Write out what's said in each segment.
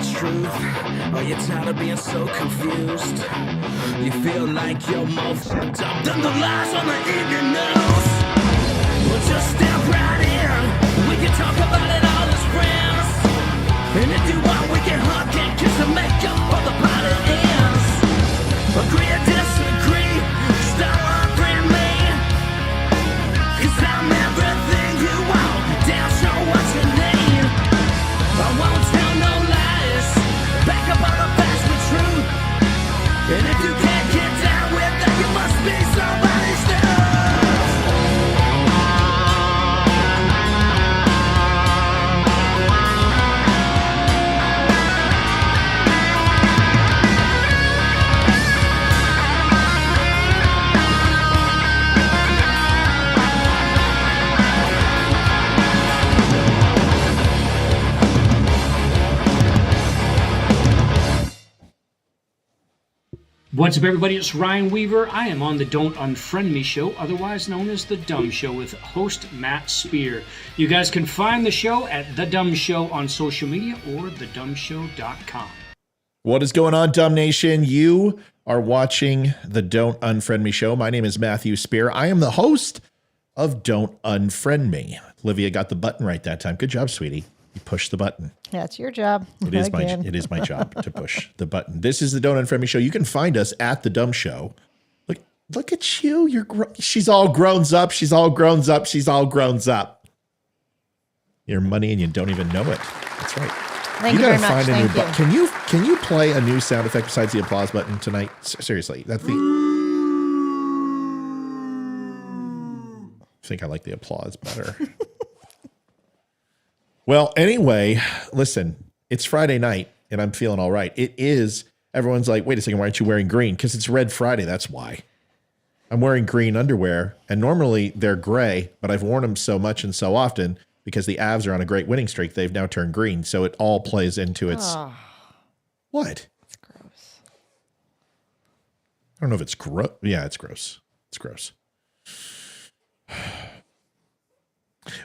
what's truth? Are you tired of being so confused? You feel like you're more fucked up than the lies on the evening news. Well, just step right in. We can talk about it all as friends. And if you want, we can hug and kiss and make up for the party ends. Agree or disagree, stop offering me. 'Cause I'm everything you want, damn sure what you need. I won't tell no lies, back up all the facts with truth. And if you can't get down with that, you must be somebody's dude. What's up, everybody? It's Ryan Weaver. I am on the Don't Unfriend Me show, otherwise known as The Dumb Show, with host Matt Spear. You guys can find the show at The Dumb Show on social media or thedumbshow.com. What is going on, Dumb Nation? You are watching the Don't Unfriend Me show. My name is Matthew Spear. I am the host of Don't Unfriend Me. Olivia got the button right that time. Good job, sweetie. You pushed the button. Yeah, it's your job. It is my job to push the button. This is the Don't Unfriend Me show. You can find us at the Dumb Show. Look at you. She's all grown up. She's all grown up. She's all grown up. Your money and you don't even know it. That's right. Thank you very much. Thank you. Can you play a new sound effect besides the applause button tonight? Seriously, that's the. I think I like the applause better. Well, anyway, listen, it's Friday night and I'm feeling all right. It is. Everyone's like, wait a second, why aren't you wearing green? Because it's Red Friday. That's why. I'm wearing green underwear, and normally they're gray, but I've worn them so much and so often because the Avs are on a great winning streak. They've now turned green. So it all plays into its. Oh. What? It's gross. I don't know if it's gross. Yeah, it's gross. It's gross.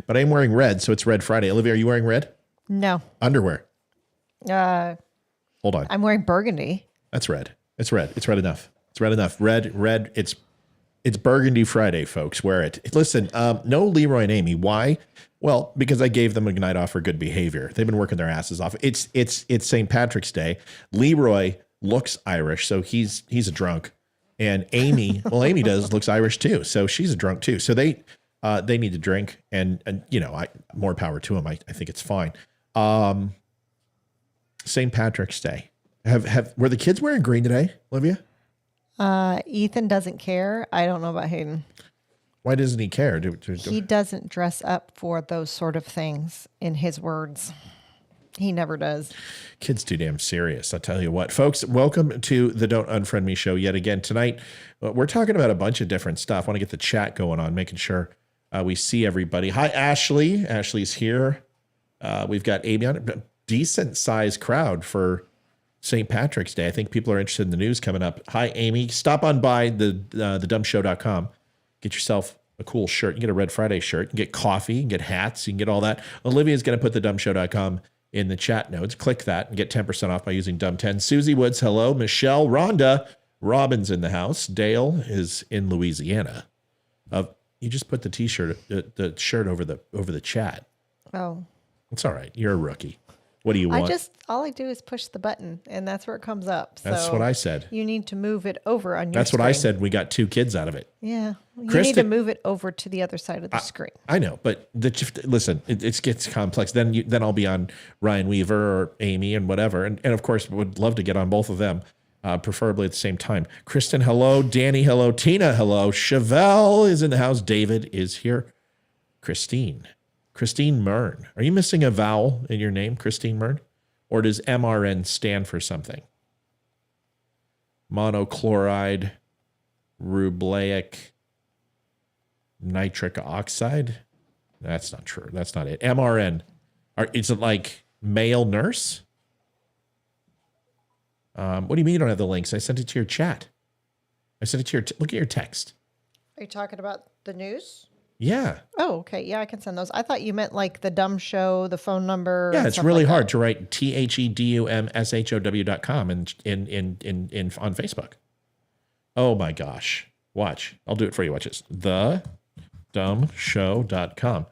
But I'm wearing red, so it's Red Friday. Olivia, are you wearing red? No. Underwear. Hold on. I'm wearing burgundy. That's red. It's red. It's red enough. It's red enough. Red. It's Burgundy Friday, folks. Wear it. Listen, no Leroy and Amy. Why? Well, because I gave them a night off for good behavior. They've been working their asses off. It's St. Patrick's Day. Leroy looks Irish, so he's a drunk. And Amy, Amy looks Irish too, so she's a drunk too. So they need to drink, and you know, more power to them. I think it's fine. St. Patrick's Day. Were the kids wearing green today, Olivia? Ethan doesn't care. I don't know about Hayden. Why doesn't he care? He doesn't dress up for those sort of things, in his words. He never does. Kids too damn serious. I'll tell you what, folks, welcome to the Don't Unfriend Me show yet again. Tonight, we're talking about a bunch of different stuff. I want to get the chat going on, making sure we see everybody. Hi, Ashley. Ashley's here. We've got Amy on. Decent sized crowd for St. Patrick's Day. I think people are interested in the news coming up. Hi, Amy. Stop on by thedumbshow.com. Get yourself a cool shirt. You can get a Red Friday shirt. You can get coffee. You can get hats. You can get all that. Olivia's going to put thedumbshow.com in the chat notes. Click that and get 10% off by using Dumb10. Susie Woods, hello. Michelle, Rhonda, Robin's in the house. Dale is in Louisiana. You just put the t-shirt, the shirt over the chat. Oh. It's all right. You're a rookie. What do you want? All I do is push the button, and that's where it comes up. That's so what I said. You need to move it over on your That's screen. what I said. We got 2 kids out of it. Yeah. You need to move it over to the other side of the screen. I know, but listen, it gets complex. Then I'll be on Ryan Weaver or Amy and whatever. And of course, would love to get on both of them, preferably at the same time. Kristen, hello. Danny, hello. Tina, hello. Chevelle is in the house. David is here. Christine Mern. Are you missing a vowel in your name, Christine Mern? Or does MRN stand for something? Monochloride, rubleic, nitric oxide? That's not true. That's not it. MRN. Is it like male nurse? What do you mean you don't have the links? I sent it to your chat. I sent it to look at your text. Are you talking about the news? Yeah. Oh, okay. Yeah, I can send those. I thought you meant like the dumb show, the phone number. Yeah, and it's stuff really like hard that. to write THEDUMSHOW.com in on Facebook. Oh my gosh. Watch. I'll do it for you. Watch this. TheDumbShow.com.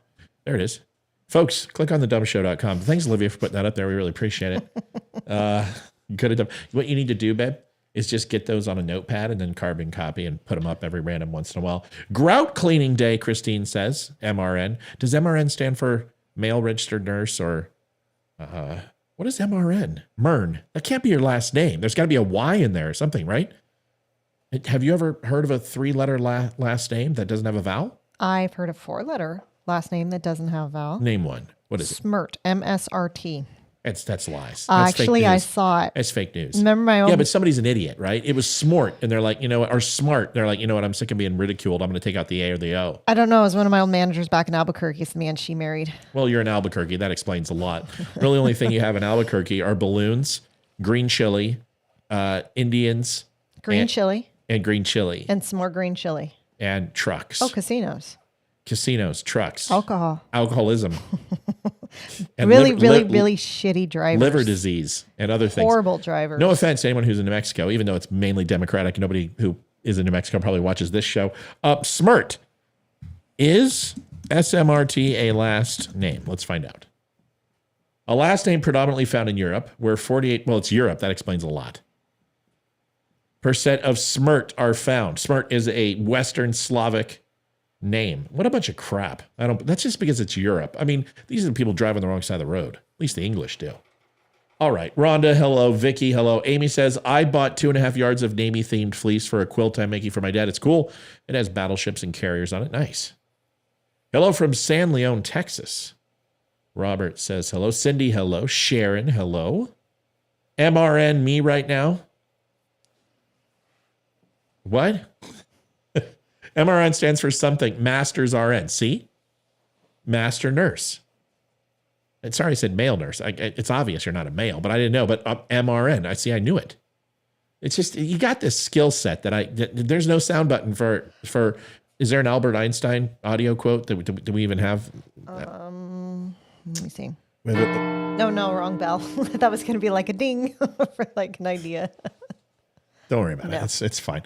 There it is. Folks, click on thedumbshow.com. Thanks, Olivia, for putting that up there. We really appreciate it. You could have done. What you need to do, babe, is just get those on a notepad and then carbon copy and put them up every random once in a while. Grout cleaning day, Christine says. MRN. Does MRN stand for male registered nurse or what is MRN? Mern. That can't be your last name. There's got to be a Y in there or something, right? Have you ever heard of a 3-letter last name that doesn't have a vowel? I've heard a 4-letter last name that doesn't have a vowel. Name one. What is it? Smirt. MSRT. That's lies. That's Actually, fake I news. saw it. It's fake news. Remember my own. Yeah, but somebody's an idiot, right? It was smart, and they're like, you know what, or smart. They're like, you know what, I'm sick of being ridiculed. I'm going to take out the A or the O. I don't know. It was one of my old managers back in Albuquerque. It's the man she married. Well, you're in Albuquerque. That explains a lot. Really, only thing you have in Albuquerque are balloons, green chili, Indians, Green chili and green chili, and some more green chili. and trucks. Oh, casinos. Casinos, trucks, Alcohol. alcoholism, and Really shitty drivers. liver disease, and other things. Horrible drivers. No offense to anyone who's in New Mexico, even though it's mainly Democratic. Nobody who is in New Mexico probably watches this show. Smirt. Is SMRT a last name? Let's find out. A last name predominantly found in Europe, where 48, well, it's Europe. That explains a lot. Percent of Smirt are found. Smirt is a Western Slavic name. What a bunch of crap. That's just because it's Europe. I mean, these are the people driving the wrong side of the road. At least the English do. All right. Rhonda, hello. Vicky, hello. Amy says, I bought 2.5 yards of Navy-themed fleece for a quilt I'm making for my dad. It's cool. It has battleships and carriers on it. Nice. Hello from San Leon, Texas. Robert says hello. Cindy, hello. Sharon, hello. MRN, me right now. What? MRN stands for something. Master's RN. See? Master nurse. And sorry, I said male nurse. It's obvious you're not a male, but I didn't know. But MRN. I knew it. It's just, you got this skill set there's no sound button for, is there an Albert Einstein audio quote? Do we even have? Let me see. No, wrong bell. That was going to be like a ding for like an idea. Don't worry about it. It's fine.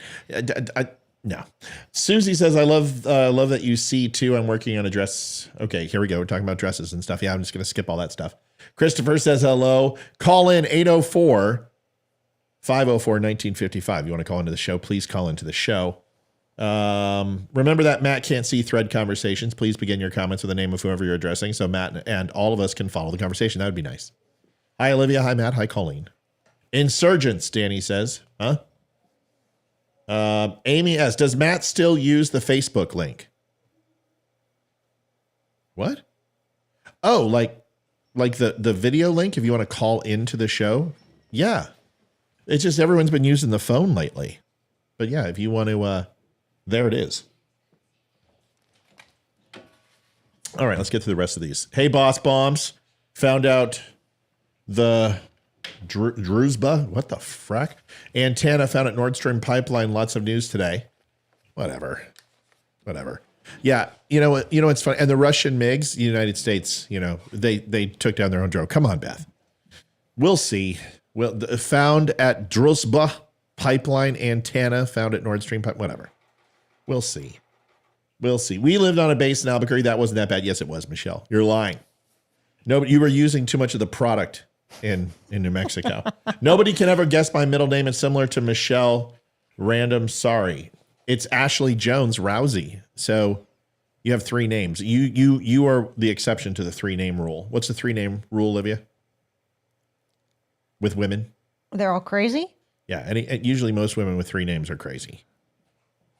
No. Susie says, I love that you see too. I'm working on a dress. Okay, here we go. We're talking about dresses and stuff. Yeah, I'm just going to skip all that stuff. Christopher says hello. Call in 804-504-1955. You want to call into the show? Please call into the show. Remember that Matt can't see thread conversations. Please begin your comments with the name of whoever you're addressing so Matt and all of us can follow the conversation. That would be nice. Hi, Olivia. Hi, Matt. Hi, Colleen. Insurgents, Danny says. Huh? Amy S. Does Matt still use the Facebook link? What? Oh, like the video link if you want to call into the show? Yeah. It's just everyone's been using the phone lately. But yeah, if you want to, there it is. All right, let's get to the rest of these. Hey, Boss Bombs. Found out the Druzhba, what the frack? Antenna found at Nord Stream pipeline. Lots of news today. Whatever. Yeah, you know it's funny. And the Russian MiGs, the United States, they took down their own drone. Come on, Beth. We'll see. Well, found at Druzhba pipeline. Antenna found at Nord Stream pipeline. Whatever. We'll see. We lived on a base in Albuquerque. That wasn't that bad. Yes, it was, Michelle. You're lying. No, but you were using too much of the product in New Mexico. Nobody can ever guess my middle name. It's similar to Michelle Random. Sorry. It's Ashley Jones Rousey. So you have 3 names. You are the exception to the 3-name rule. What's the 3-name rule, Olivia? With women? They're all crazy? Yeah. And usually most women with 3 names are crazy.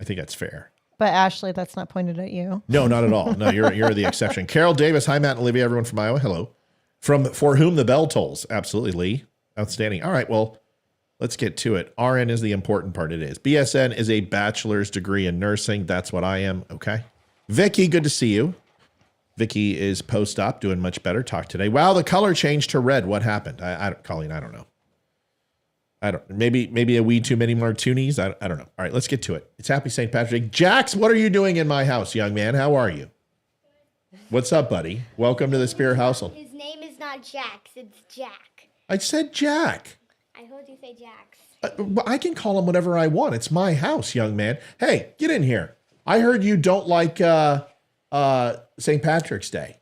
I think that's fair. But Ashley, that's not pointed at you. No, not at all. No, you're the exception. Carol Davis. Hi, Matt and Olivia. Everyone from Iowa. Hello. From For Whom the Bell Tolls. Absolutely, Lee. Outstanding. All right, well, let's get to it. RN is the important part. It is. BSN is a bachelor's degree in nursing. That's what I am. Okay. Vicky, good to see you. Vicky is post-op, doing much better. Talk today. Wow, the color changed to red. What happened? Colleen, I don't know. I don't, maybe a wee too many martinis. I don't know. All right, let's get to it. It's Happy St. Patrick. Jax, what are you doing in my house, young man? How are you? What's up, buddy? Welcome to the Spear household. His name is not Jax, it's Jack. I said Jack. I heard you say Jax. I can call him whatever I want. It's my house, young man. Hey, get in here. I heard you don't like St. Patrick's Day.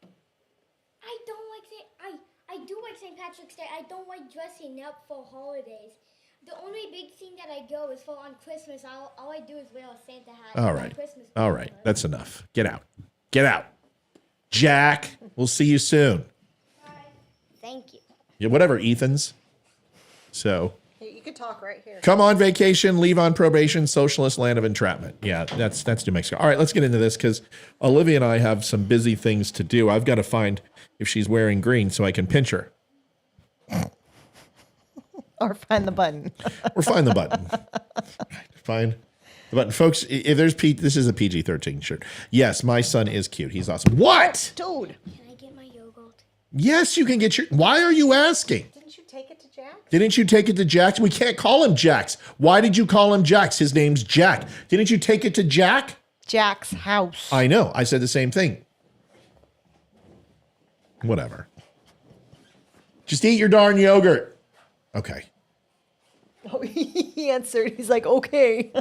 I do like St. Patrick's Day. I don't like dressing up for holidays. The only big thing that I go is for on Christmas. All I do is wear a Santa hat. All right. All right. That's enough. Get out. Get out. Jack, we'll see you soon. Thank you. Yeah, whatever, Ethan's. So. You can talk right here. Come on vacation, leave on probation, socialist land of entrapment. Yeah, that's New Mexico. All right, let's get into this because Olivia and I have some busy things to do. I've got to find if she's wearing green so I can pinch her. Or find the button. Or find the button. Find the button. Folks, if there's this is a PG-13 shirt. Yes, my son is cute. He's awesome. What? Dude. Can I get my yogurt? Yes, you can get your... Why are you asking? Didn't you take it to Jack? Didn't you take it to Jax? We can't call him Jax. Why did you call him Jax? His name's Jack. Didn't you take it to Jack? Jack's house. I know. I said the same thing. Whatever. Just eat your darn yogurt. Okay. Oh, he answered. He's like, okay.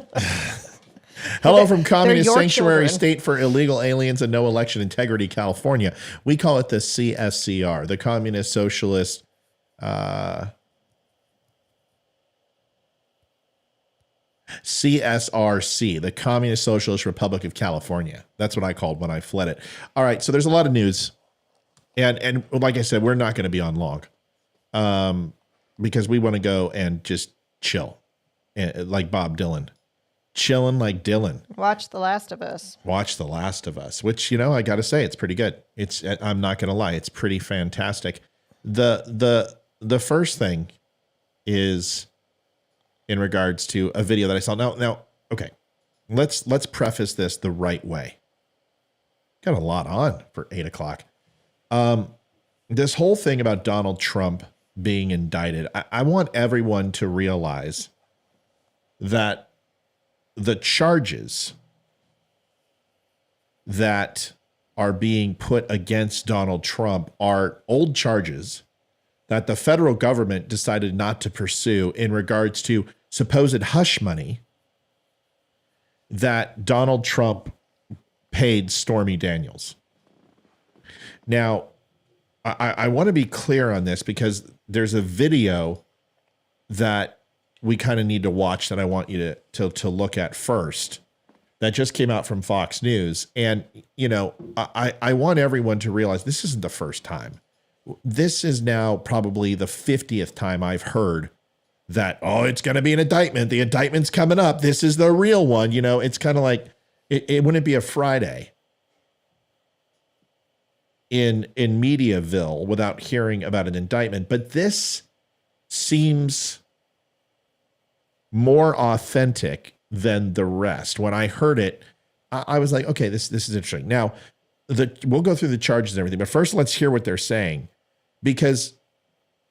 Hello from Communist your Sanctuary children. State for Illegal Aliens and No Election Integrity, California. We call it the CSCR, the Communist Socialist CSRC, the Communist Socialist Republic of California. That's what I called when I fled it. All right, so there's a lot of news. And like I said, we're not going to be on long because we want to go and just chill like Bob Dylan. Chilling like Dylan. Watch The Last of Us. Watch The Last of Us, which, you know, I got to say, it's pretty good. I'm not going to lie. It's pretty fantastic. The first thing is in regards to a video that I saw. Now, okay, let's preface this the right way. Got a lot on for 8 o'clock. This whole thing about Donald Trump being indicted, I want everyone to realize that the charges that are being put against Donald Trump are old charges that the federal government decided not to pursue in regards to supposed hush money that Donald Trump paid Stormy Daniels. Now, I want to be clear on this because there's a video that we kind of need to watch that I want you to look at first that just came out from Fox News. And, you know, I want everyone to realize this isn't the first time. This is now probably the 50th time I've heard that, oh, it's going to be an indictment. The indictment's coming up. This is the real one. You know, it's kind of like, it wouldn't be a Friday in Mediaville without hearing about an indictment. But this seems more authentic than the rest. When I heard it, I was like, okay, this is interesting. Now, we'll go through the charges and everything, but first let's hear what they're saying, because,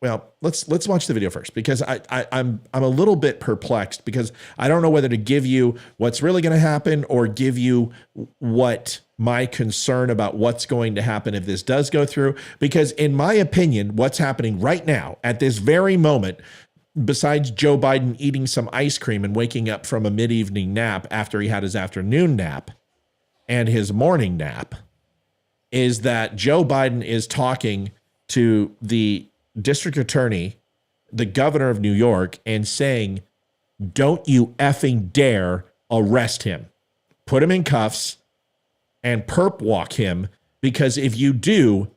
well, let's watch the video first, because I'm a little bit perplexed because I don't know whether to give you what's really going to happen or give you what my concern about what's going to happen if this does go through, because in my opinion, what's happening right now at this very moment, besides Joe Biden eating some ice cream and waking up from a mid-evening nap after he had his afternoon nap and his morning nap, is that Joe Biden is talking to the district attorney, the governor of New York, and saying, don't you effing dare arrest him. Put him in cuffs and perp walk him, because if you do,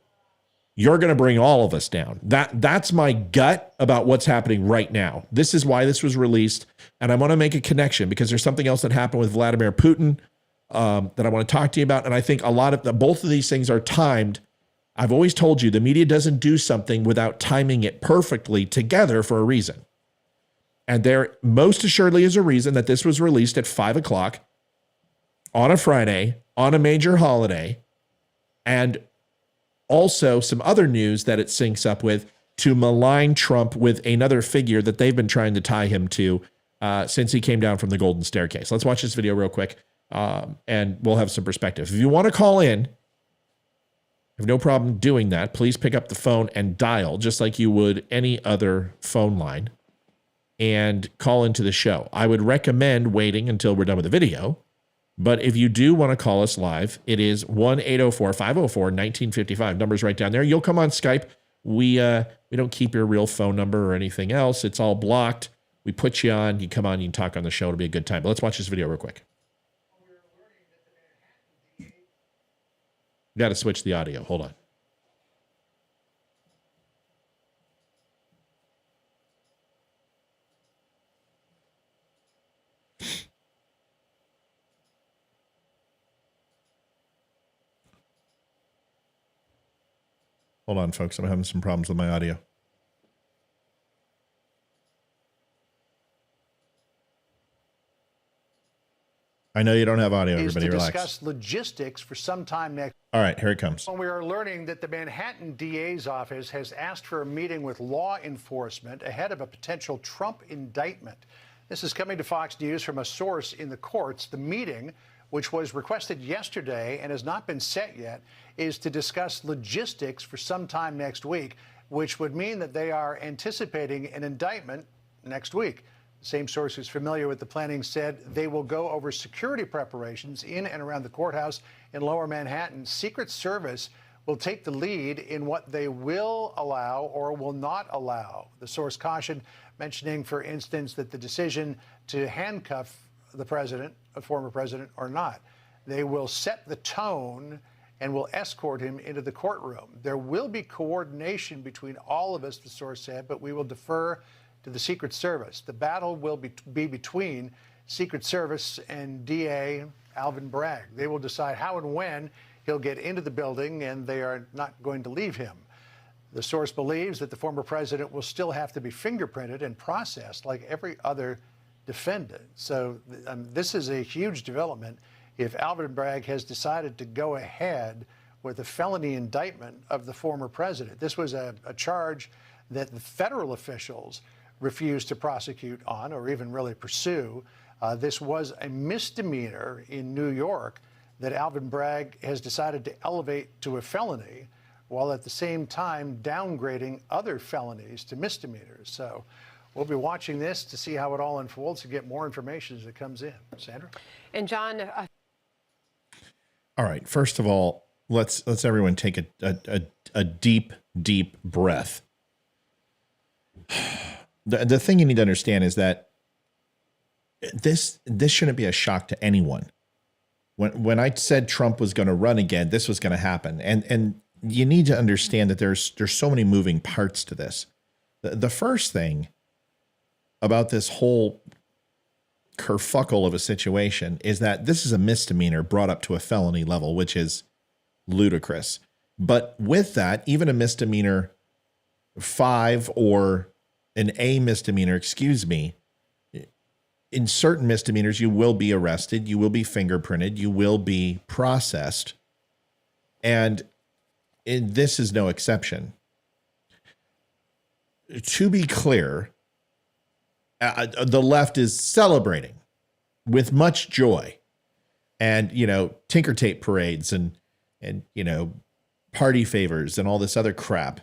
you're going to bring all of us down. That's my gut about what's happening right now. This is why this was released. And I want to make a connection because there's something else that happened with Vladimir Putin that I want to talk to you about. And I think both of these things are timed. I've always told you the media doesn't do something without timing it perfectly together for a reason. And there most assuredly is a reason that this was released at 5 o'clock on a Friday, on a major holiday, and also some other news that it syncs up with to malign Trump with another figure that they've been trying to tie him to since he came down from the golden staircase. Let's watch this video real quick, and we'll have some perspective. If you want to call in, I have no problem doing that. Please pick up the phone and dial just like you would any other phone line and call into the show. I would recommend waiting until we're done with the video. But if you do want to call us live, it is 1-804-504-1955. Number's right down there. You'll come on Skype. We don't keep your real phone number or anything else. It's all blocked. We put you on. You come on. You can talk on the show. It'll be a good time. But let's watch this video real quick. Got to switch the audio. Hold on. Hold on, folks. I'm having some problems with my audio. I know you don't have audio. Everybody relax. Discuss logistics for some time next. All right, here it comes. When we are learning that the Manhattan DA's office has asked for a meeting with law enforcement ahead of a potential Trump indictment. This is coming to Fox News from a source in the courts. The meeting, which was requested yesterday and has not been set yet, is to discuss logistics for some time next week, which would mean that they are anticipating an indictment next week. The same source who's familiar with the planning said they will go over security preparations in and around the courthouse in Lower Manhattan. Secret Service will take the lead in what they will allow or will not allow. The source cautioned, mentioning, for instance, that the decision to handcuff the president, a former president, or not, they will set the tone and will escort him into the courtroom. There will be coordination between all of us, the source said, but we will defer to the Secret Service. The battle will be between Secret Service and DA Alvin Bragg. They will decide how and when he'll get into the building, and they are not going to leave him. The source believes that the former president will still have to be fingerprinted and processed like every other defendant. So this is a huge development if Alvin Bragg has decided to go ahead with a felony indictment of the former president. This was a charge that the federal officials refused to prosecute on or even really pursue. This was a misdemeanor in New York that Alvin Bragg has decided to elevate to a felony, while at the same time downgrading other felonies to misdemeanors. So we'll be watching this to see how it all unfolds, to get more information as it comes in. Sandra? And John, all right. First of all, let's everyone take a deep breath. The thing you need to understand is that this shouldn't be a shock to anyone. When I said Trump was going to run again, this was going to happen. And you need to understand that there's so many moving parts to this. The first thing about this whole kerfuckle of a situation is that this is a misdemeanor brought up to a felony level, which is ludicrous. But with that, even a misdemeanor 5 or an A misdemeanor, excuse me, in certain misdemeanors, you will be arrested, you will be fingerprinted, you will be processed. And this is no exception. To be clear, the left is celebrating with much joy and, tinker tape parades and party favors and all this other crap,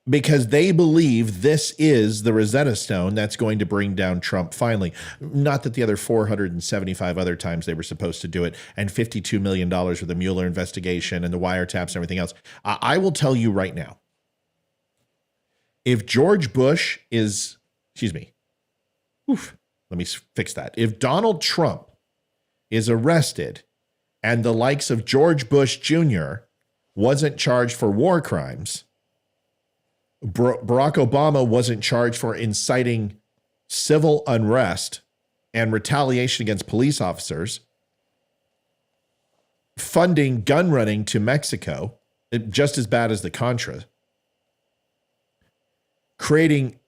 because they believe this is the Rosetta Stone that's going to bring down Trump finally. Not that the other 475 other times they were supposed to do it, and $52 million with the Mueller investigation and the wiretaps and everything else. I will tell you right now, if George Bush is, let me fix that. If Donald Trump is arrested and the likes of George Bush Jr. wasn't charged for war crimes, Barack Obama wasn't charged for inciting civil unrest and retaliation against police officers, funding gun running to Mexico, just as bad as the Contra, creating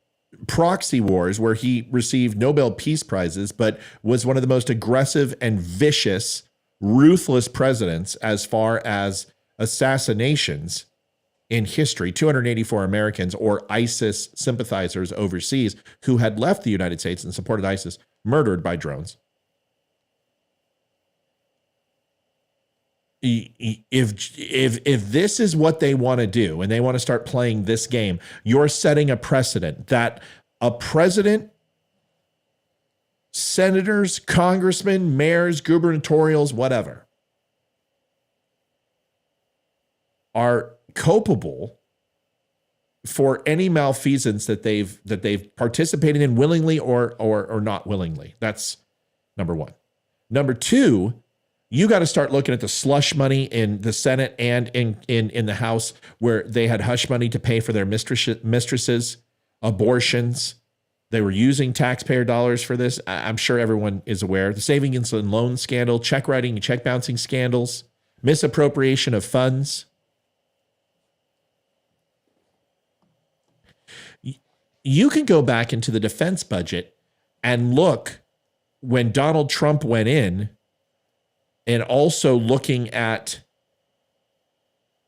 proxy wars where he received Nobel Peace Prizes, but was one of the most aggressive and vicious, ruthless presidents as far as assassinations in history, 284 Americans or ISIS sympathizers overseas who had left the United States and supported ISIS, murdered by drones. If this is what they want to do and they want to start playing this game, you're setting a precedent that a president, senators, congressmen, mayors, gubernatorials, whatever, are culpable for any malfeasance that they've participated in willingly or not willingly. That's number one. Number two, you got to start looking at the slush money in the Senate and in the House, where they had hush money to pay for their mistresses, abortions. They were using taxpayer dollars for this. I'm sure everyone is aware. The savings and loan scandal, check writing and check bouncing scandals, misappropriation of funds. You can go back into the defense budget and look when Donald Trump went in, and also looking at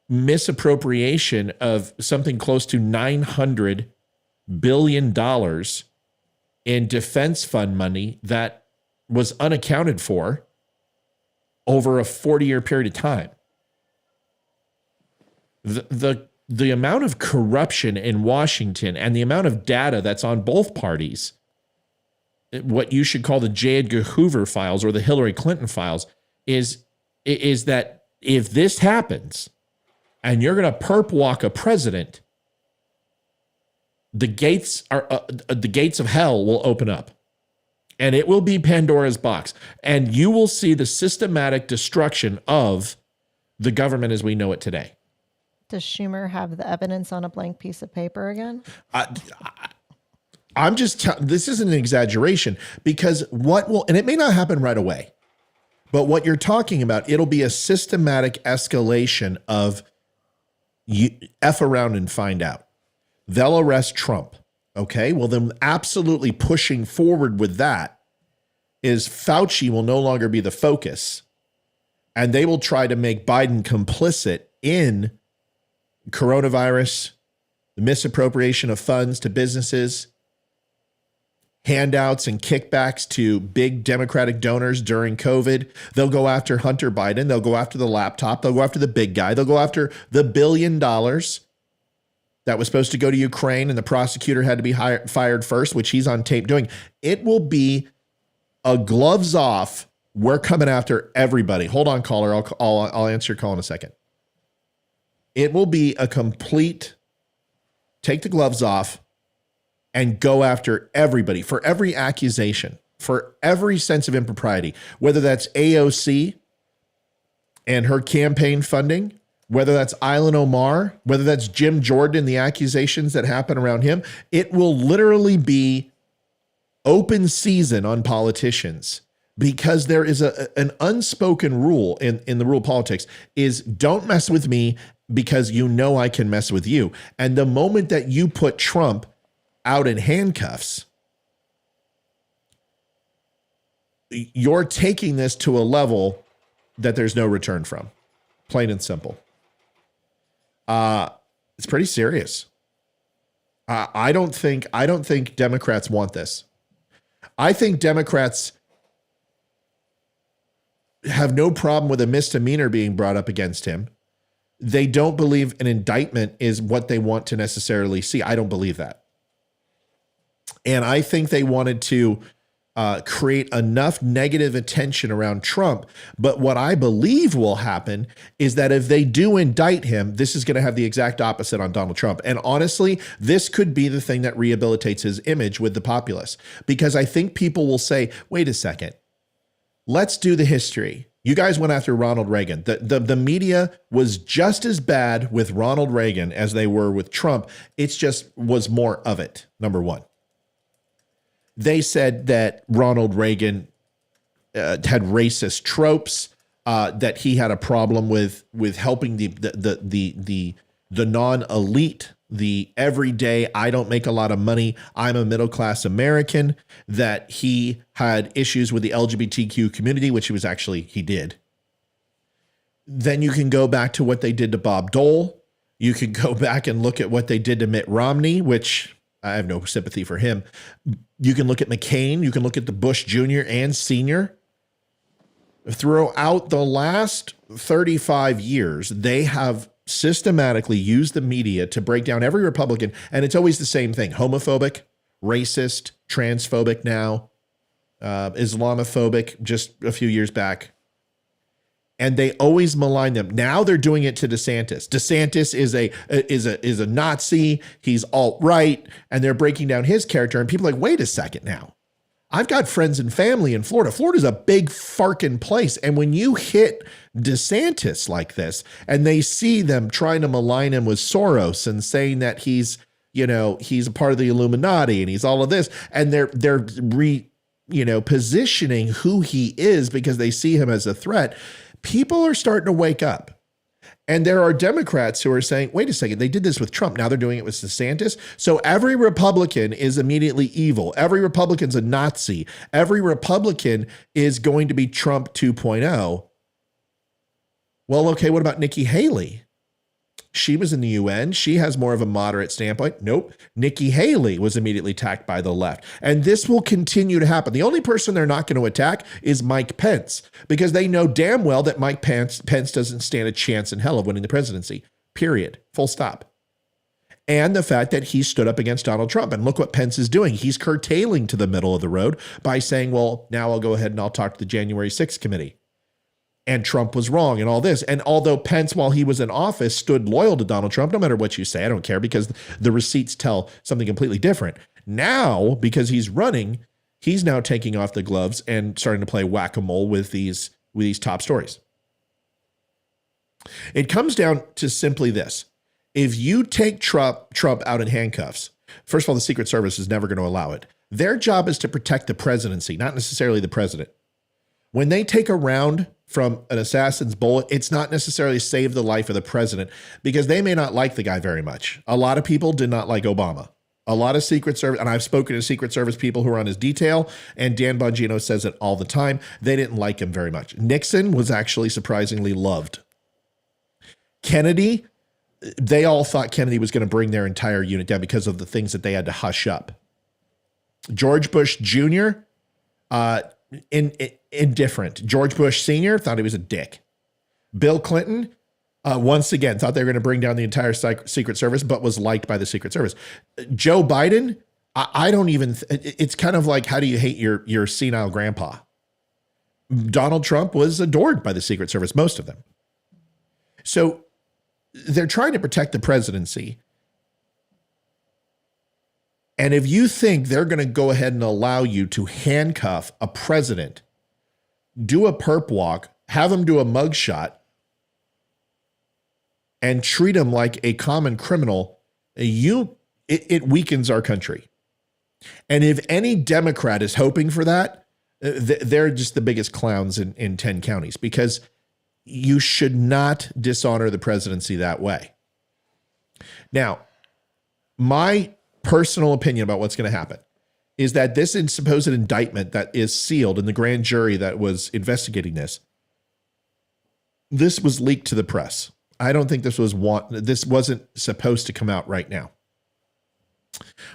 misappropriation of something close to $900 billion in defense fund money that was unaccounted for over a 40-year period of time. The amount of corruption in Washington and the amount of data that's on both parties, what you should call the J. Edgar Hoover files or the Hillary Clinton files, is that if this happens and you're going to perp walk a president, the gates of hell will open up, and it will be Pandora's box, and you will see the systematic destruction of the government as we know it today. Does Schumer have the evidence on a blank piece of paper again? I'm just this isn't an exaggeration, because and it may not happen right away, but what you're talking about, it'll be a systematic escalation of F around and find out. They'll arrest Trump. Okay, well, then absolutely pushing forward with that is Fauci will no longer be the focus, and they will try to make Biden complicit in coronavirus, the misappropriation of funds to businesses, handouts and kickbacks to big Democratic donors during COVID. They'll go after Hunter Biden. They'll go after the laptop. They'll go after the big guy. They'll go after the $1 billion that was supposed to go to Ukraine, and the prosecutor had to be fired first, which he's on tape doing. It will be a gloves off. We're coming after everybody. Hold on, caller. I'll answer your call in a second. It will be a complete take the gloves off and go after everybody for every accusation, for every sense of impropriety, whether that's AOC and her campaign funding, whether that's Ilhan Omar, whether that's Jim Jordan, the accusations that happen around him. It will literally be open season on politicians, because there is an unspoken rule in the rule of politics is don't mess with me because you know I can mess with you. And the moment that you put Trump out in handcuffs, you're taking this to a level that there's no return from, plain and simple. It's pretty serious. I don't think Democrats want this. I think Democrats have no problem with a misdemeanor being brought up against him. They don't believe an indictment is what they want to necessarily see. I don't believe that. And I think they wanted to create enough negative attention around Trump. But what I believe will happen is that if they do indict him, this is going to have the exact opposite on Donald Trump. And honestly, this could be the thing that rehabilitates his image with the populace, because I think people will say, wait a second, let's do the history. You guys went after Ronald Reagan. The media was just as bad with Ronald Reagan as they were with Trump. It's just was more of it, number one. They said that Ronald Reagan had racist tropes, that he had a problem with helping the non-elite, the everyday, I don't make a lot of money, I'm a middle-class American, that he had issues with the LGBTQ community, which he did. Then you can go back to what they did to Bob Dole. You could go back and look at what they did to Mitt Romney, which I have no sympathy for him. You can look at McCain. You can look at the Bush Jr. and Sr. Throughout the last 35 years, they have systematically used the media to break down every Republican. And it's always the same thing: homophobic, racist, transphobic now, Islamophobic just a few years back. And they always malign them. Now they're doing it to DeSantis. DeSantis is a Nazi. He's alt-right, and they're breaking down his character. And people are like, wait a second now. I've got friends and family in Florida. Florida's a big farkin' place. And when you hit DeSantis like this, and they see them trying to malign him with Soros and saying that he's a part of the Illuminati and he's all of this, and they're positioning who he is because they see him as a threat, people are starting to wake up. And there are Democrats who are saying, wait a second, they did this with Trump. Now they're doing it with DeSantis. So every Republican is immediately evil. Every Republican's a Nazi. Every Republican is going to be Trump 2.0. Well, okay, what about Nikki Haley? She was in the UN. She has more of a moderate standpoint. Nope. Nikki Haley was immediately attacked by the left. And this will continue to happen. The only person they're not going to attack is Mike Pence, because they know damn well that Mike Pence doesn't stand a chance in hell of winning the presidency. Period. Full stop. And the fact that he stood up against Donald Trump. And look what Pence is doing. He's curtailing to the middle of the road by saying, well, now I'll go ahead and I'll talk to the January 6th committee. And Trump was wrong and all this. And although Pence, while he was in office, stood loyal to Donald Trump, no matter what you say, I don't care, because the receipts tell something completely different. Now, because he's running, he's now taking off the gloves and starting to play whack-a-mole with these top stories. It comes down to simply this. If you take Trump out in handcuffs, first of all, the Secret Service is never going to allow it. Their job is to protect the presidency, not necessarily the president. When they take a round from an assassin's bullet, it's not necessarily save the life of the president, because they may not like the guy very much. A lot of people did not like Obama. A lot of Secret Service, and I've spoken to Secret Service people who are on his detail, and Dan Bongino says it all the time, they didn't like him very much. Nixon was actually surprisingly loved. Kennedy, they all thought Kennedy was going to bring their entire unit down because of the things that they had to hush up. George Bush Jr., indifferent. George Bush Sr. thought he was a dick. Bill Clinton, once again, thought they were going to bring down the entire Secret Service, but was liked by the Secret Service. Joe Biden, I don't even, it's kind of like, how do you hate your senile grandpa? Donald Trump was adored by the Secret Service, most of them. So they're trying to protect the presidency. And if you think they're going to go ahead and allow you to handcuff a president, do a perp walk, have him do a mugshot, and treat him like a common criminal, it weakens our country. And if any Democrat is hoping for that, they're just the biggest clowns in 10 counties, because you should not dishonor the presidency that way. Now, my personal opinion about what's going to happen is that this supposed indictment that is sealed in the grand jury that was investigating this was leaked to the press. I don't think this wasn't supposed to come out right now.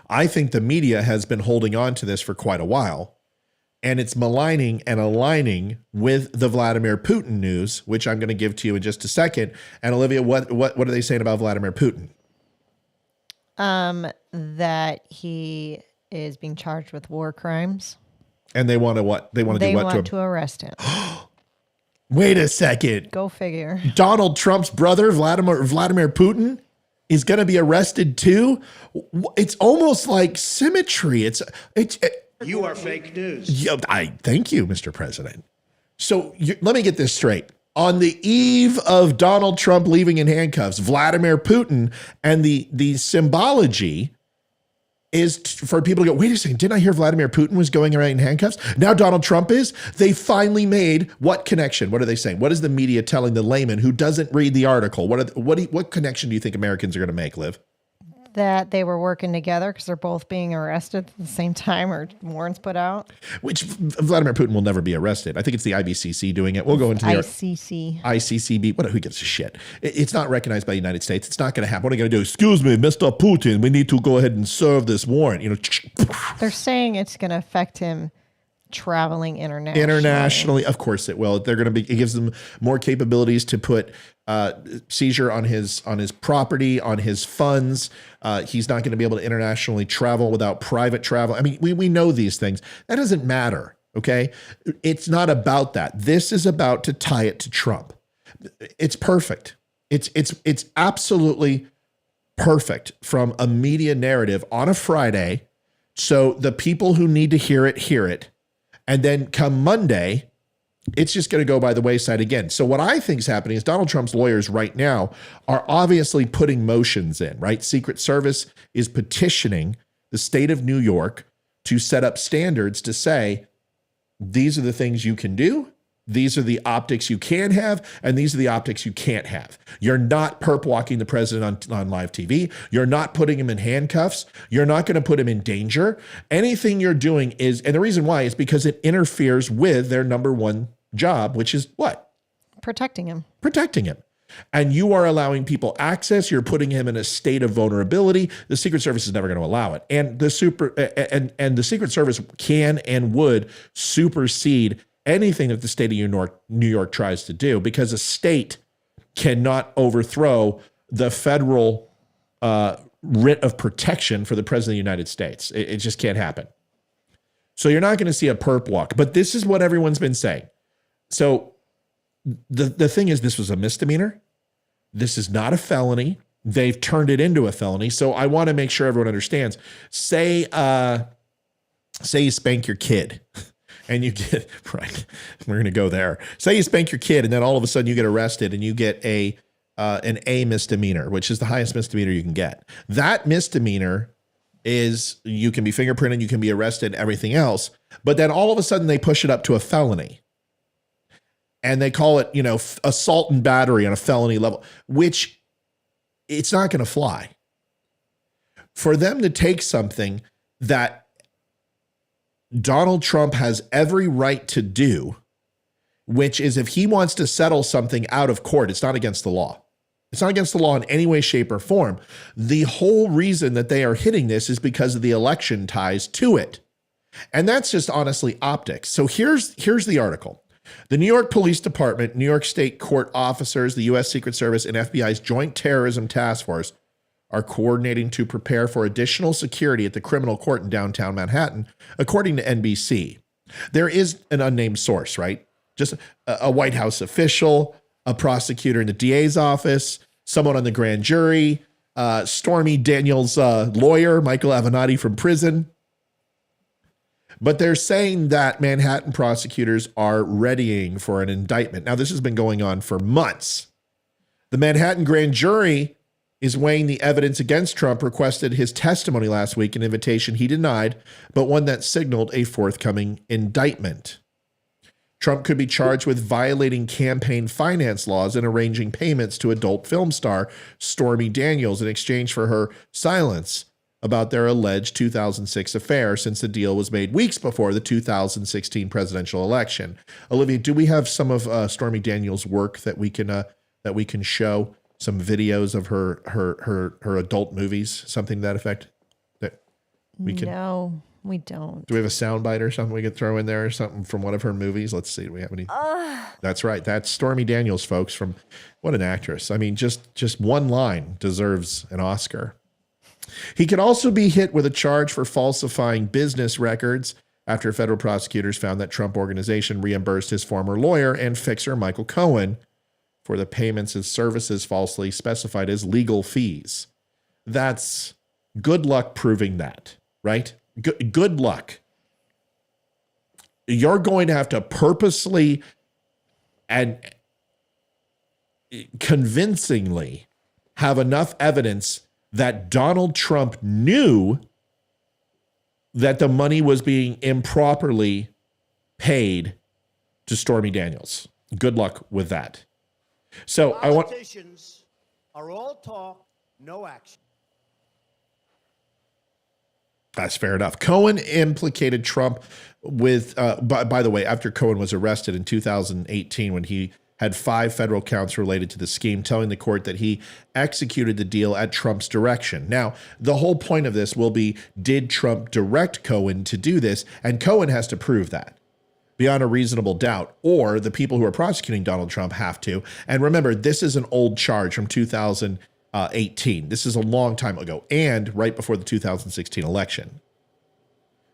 I think the media has been holding on to this for quite a while, and it's maligning and aligning with the Vladimir Putin news, which I'm going to give to you in just a second. And Olivia, what are they saying about Vladimir Putin? That he is being charged with war crimes. And they want to what? They want to do what to him? They want to arrest him. Wait a second. Go figure. Donald Trump's brother, Vladimir Putin, is going to be arrested too. It's almost like symmetry. You are fake news. Yeah, thank you, Mr. President. So let me get this straight. On the eve of Donald Trump leaving in handcuffs, Vladimir Putin, and the symbology is for people to go, wait a second, didn't I hear Vladimir Putin was going around in handcuffs? Now Donald Trump is? They finally made what connection? What are they saying? What is the media telling the layman who doesn't read the article? What connection do you think Americans are going to make, Liv? that they were working together because they're both being arrested at the same time or warrants put out. Which Vladimir Putin will never be arrested. I think it's the IBCC doing it. We'll go into the ICCB. Who gives a shit? It's not recognized by the United States. It's not going to happen. What are you going to do? Excuse me, Mr. Putin, we need to go ahead and serve this warrant. They're saying it's going to affect him traveling internationally. Internationally, of course it will. It gives them more capabilities to put seizure on his property, on his funds. He's not going to be able to internationally travel without private travel. I mean, we know these things. That doesn't matter. Okay. It's not about that. This is about to tie it to Trump. It's perfect. It's absolutely perfect from a media narrative on a Friday. So the people who need to hear it. And then come Monday, it's just going to go by the wayside again. So what I think is happening is Donald Trump's lawyers right now are obviously putting motions in, right? Secret Service is petitioning the state of New York to set up standards to say, these are the things you can do. These are the optics you can have, and these are the optics you can't have. You're not perp walking the president on live TV. You're not putting him in handcuffs. You're not going to put him in danger. Anything you're doing is, and the reason why is because it interferes with their number one job, which is what? Protecting him. Protecting him. And you are allowing people access. You're putting him in a state of vulnerability. The Secret Service is never going to allow it. And the Secret Service can and would supersede anything that the state of New York tries to do, because a state cannot overthrow the federal writ of protection for the president of the United States. It just can't happen. So you're not going to see a perp walk, but this is what everyone's been saying. So the thing is, this was a misdemeanor. This is not a felony. They've turned it into a felony. So I want to make sure everyone understands. Say you spank your kid. And you get, right, we're going to go there. Say you spank your kid and then all of a sudden you get arrested and you get an A misdemeanor, which is the highest misdemeanor you can get. That misdemeanor is, you can be fingerprinted, you can be arrested, everything else. But then all of a sudden they push it up to a felony. And they call it, assault and battery on a felony level, which it's not going to fly. For them to take something that Donald Trump has every right to do, which is if he wants to settle something out of court, it's not against the law. It's not against the law in any way, shape, or form. The whole reason that they are hitting this is because of the election ties to it. And that's just honestly optics. So here's the article. The New York Police Department, New York State court officers, the U.S. Secret Service, and FBI's Joint Terrorism Task Force are coordinating to prepare for additional security at the criminal court in downtown Manhattan, according to NBC. There is an unnamed source, right? Just a White House official, a prosecutor in the DA's office, someone on the grand jury, Stormy Daniels' lawyer, Michael Avenatti from prison. But they're saying that Manhattan prosecutors are readying for an indictment. Now, this has been going on for months. The Manhattan grand jury is weighing the evidence against Trump, requested his testimony last week, an invitation he denied, but one that signaled a forthcoming indictment. Trump could be charged with violating campaign finance laws and arranging payments to adult film star Stormy Daniels in exchange for her silence about their alleged 2006 affair, since the deal was made weeks before the 2016 presidential election. Olivia, do we have some of Stormy Daniels' work that we can show? Some videos of her adult movies, something to that effect? That we can. No, we don't. Do we have a soundbite or something we could throw in there or something from one of her movies? Let's see. Do we have any? That's right. That's Stormy Daniels, folks. What an actress. I mean, just one line deserves an Oscar. He could also be hit with a charge for falsifying business records after federal prosecutors found that Trump Organization reimbursed his former lawyer and fixer Michael Cohen for the payments and services falsely specified as legal fees. That's good luck proving that, right? Good luck. You're going to have to purposely and convincingly have enough evidence that Donald Trump knew that the money was being improperly paid to Stormy Daniels. Good luck with that. So Politicians are all talk, no action. That's fair enough. Cohen implicated Trump with, by the way, after Cohen was arrested in 2018 when he had 5 federal counts related to the scheme, telling the court that he executed the deal at Trump's direction. Now, the whole point of this will be, did Trump direct Cohen to do this? And Cohen has to prove that beyond a reasonable doubt, or the people who are prosecuting Donald Trump have to. And remember, this is an old charge from 2018. This is a long time ago and right before the 2016 election.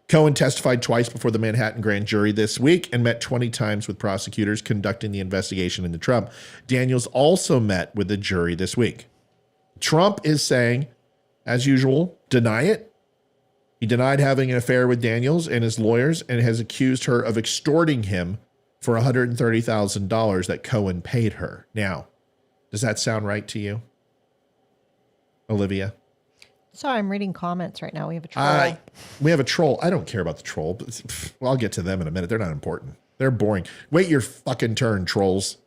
Cohen testified twice before the Manhattan grand jury this week and met 20 times with prosecutors conducting the investigation into Trump. Daniels also met with the jury this week. Trump is saying, as usual, deny it. He denied having an affair with Daniels and his lawyers and has accused her of extorting him for $130,000 that Cohen paid her. Now, does that sound right to you, Olivia? Sorry, I'm reading comments right now. We have a troll. We have a troll. I don't care about the troll, but well, I'll get to them in a minute. They're not important. They're boring. Wait your fucking turn, trolls.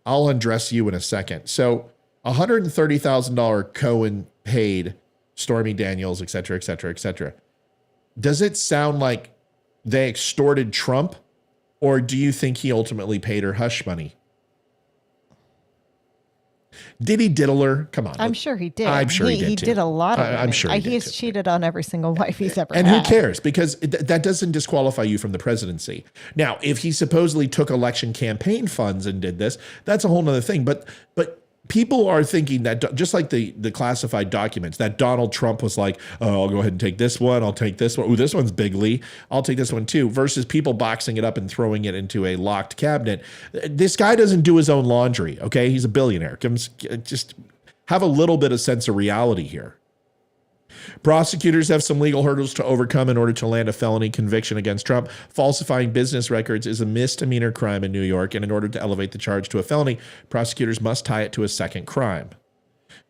I'll undress you in a second. So $130,000 Cohen paid Stormy Daniels, et cetera, et cetera, et cetera. Does it sound like they extorted Trump, or do you think he ultimately paid her hush money? Did he diddle her? Come on. I'm sure he did. I'm sure he did too. He did a lot of it. I'm sure he did He's too. cheated on every single wife he's ever And had. who cares? Because that doesn't disqualify you from the presidency. Now, if he supposedly took election campaign funds and did this, that's a whole nother thing. But people are thinking that, just like the classified documents, that Donald Trump was like, oh, I'll go ahead and take this one. I'll take this one. Ooh, this one's bigly. I'll take this one too. Versus people boxing it up and throwing it into a locked cabinet. This guy doesn't do his own laundry, okay? He's a billionaire. Just have a little bit of sense of reality here. Prosecutors have some legal hurdles to overcome in order to land a felony conviction against Trump. Falsifying business records is a misdemeanor crime in New York, and in order to elevate the charge to a felony, prosecutors must tie it to a second crime.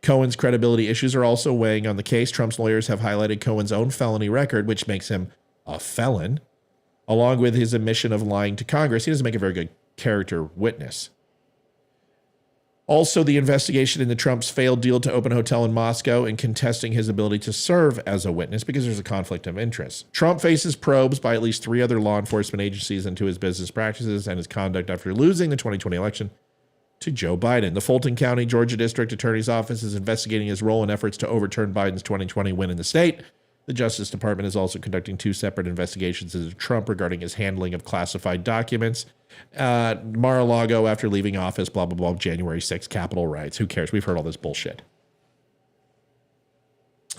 Cohen's credibility issues are also weighing on the case. Trump's lawyers have highlighted Cohen's own felony record, which makes him a felon, along with his admission of lying to Congress. He doesn't make a very good character witness. Also, the investigation into Trump's failed deal to open a hotel in Moscow and contesting his ability to serve as a witness because there's a conflict of interest. Trump faces probes by at least 3 other law enforcement agencies into his business practices and his conduct after losing the 2020 election to Joe Biden. The Fulton County, Georgia District Attorney's Office is investigating his role in efforts to overturn Biden's 2020 win in the state. The Justice Department is also conducting 2 separate investigations into Trump regarding his handling of classified documents. Mar-a-Lago after leaving office, blah, blah, blah, January 6th, Capitol riots. Who cares? We've heard all this bullshit.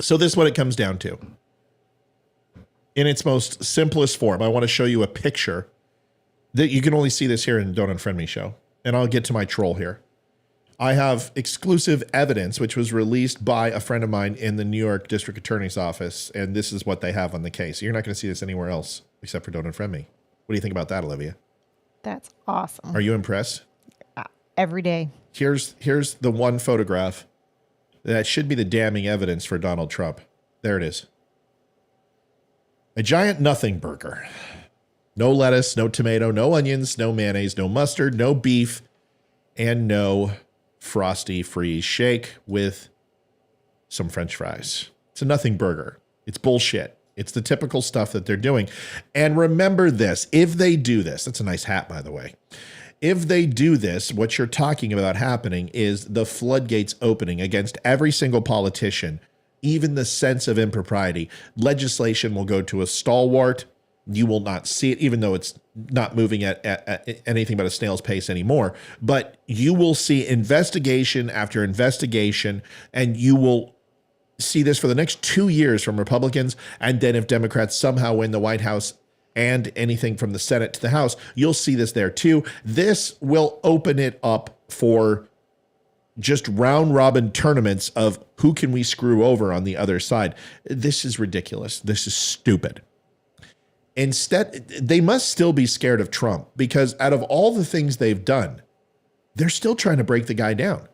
So this is what it comes down to. In its most simplest form, I want to show you a picture that you can only see this here in Don't Unfriend Me show. And I'll get to my troll here. I have exclusive evidence, which was released by a friend of mine in the New York District Attorney's Office, and this is what they have on the case. You're not going to see this anywhere else except for Don't Unfriend Me. What do you think about that, Olivia? That's awesome. Are you impressed? Every day. Here's the one photograph that should be the damning evidence for Donald Trump. There it is. A giant nothing burger. No lettuce, no tomato, no onions, no mayonnaise, no mustard, no beef, and no frosty freeze shake with some French fries. It's a nothing burger. It's bullshit. It's the typical stuff that they're doing. And remember this, if they do this, that's a nice hat, by the way. If they do this, what you're talking about happening is the floodgates opening against every single politician, even the sense of impropriety. Legislation will go to a stalwart. You will not see it, even though it's not moving at anything but a snail's pace anymore. But you will see investigation after investigation, and you will see this for the next 2 years from Republicans. And then if Democrats somehow win the White House and anything from the Senate to the House, you'll see this there too. This will open it up for just round robin tournaments of who can we screw over on the other side. This is ridiculous. This is stupid. Instead, they must still be scared of Trump because out of all the things they've done, they're still trying to break the guy down.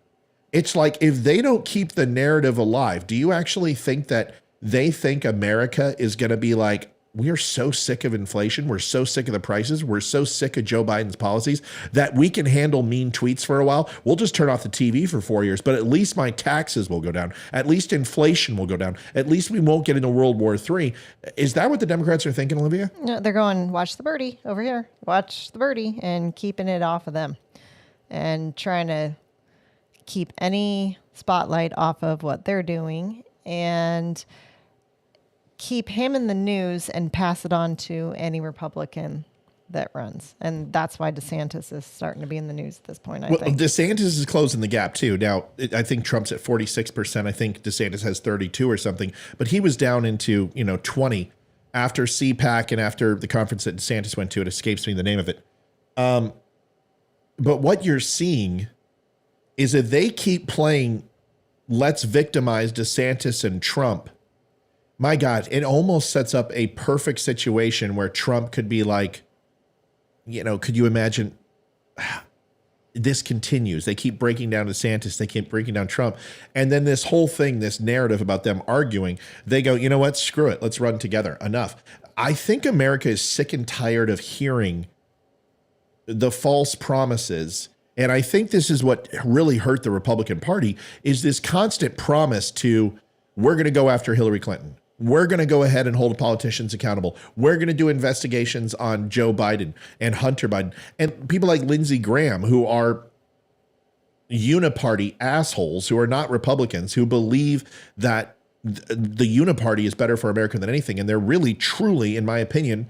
It's like if they don't keep the narrative alive, do you actually think that they think America is going to be like, we are so sick of inflation. We're so sick of the prices. We're so sick of Joe Biden's policies that we can handle mean tweets for a while. We'll just turn off the TV for 4 years, but at least my taxes will go down. At least inflation will go down. At least we won't get into World War III. Is that what the Democrats are thinking, Olivia? No, they're going, watch the birdie over here. Watch the birdie, and keeping it off of them and trying to keep any spotlight off of what they're doing and keep him in the news and pass it on to any Republican that runs. And that's why DeSantis is starting to be in the news at this point, I think. DeSantis is closing the gap too. Now, I think Trump's at 46%. I think DeSantis has 32 or something, but he was down into, 20 after CPAC and after the conference that DeSantis went to. It escapes me the name of it. But what you're seeing is that they keep playing let's victimize DeSantis and Trump. My God, it almost sets up a perfect situation where Trump could be like, could you imagine this continues? They keep breaking down DeSantis. They keep breaking down Trump. And then this whole thing, this narrative about them arguing, they go, you know what? Screw it. Let's run together. Enough. I think America is sick and tired of hearing the false promises. And I think this is what really hurt the Republican Party is this constant promise to, we're going to go after Hillary Clinton. We're going to go ahead and hold politicians accountable. We're going to do investigations on Joe Biden and Hunter Biden and people like Lindsey Graham, who are uniparty assholes, who are not Republicans, who believe that the uniparty is better for America than anything. And they're really, truly, in my opinion,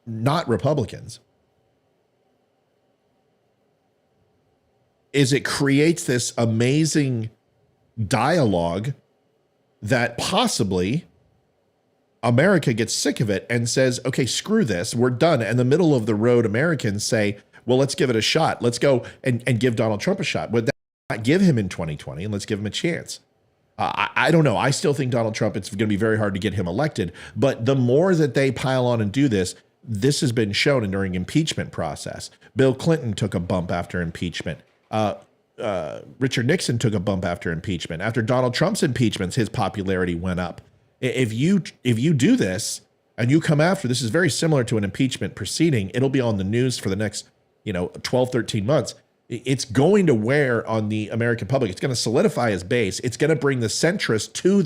not Republicans. Is it creates this amazing dialogue that possibly America gets sick of it and says, okay, screw this, we're done. And the middle of the road Americans say, well, let's give it a shot. Let's go and give Donald Trump a shot. Would that not give him in 2020? And let's give him a chance. I don't know. I still think Donald Trump, it's going to be very hard to get him elected. But the more that they pile on and do this, this has been shown during impeachment process. Bill Clinton took a bump after impeachment. Richard Nixon took a bump after impeachment. After Donald Trump's impeachments, his popularity went up. If you do this and you come after, this is very similar to an impeachment proceeding. It'll be on the news for the next, 12, 13 months. It's going to wear on the American public. It's going to solidify his base. It's going to bring the centrist to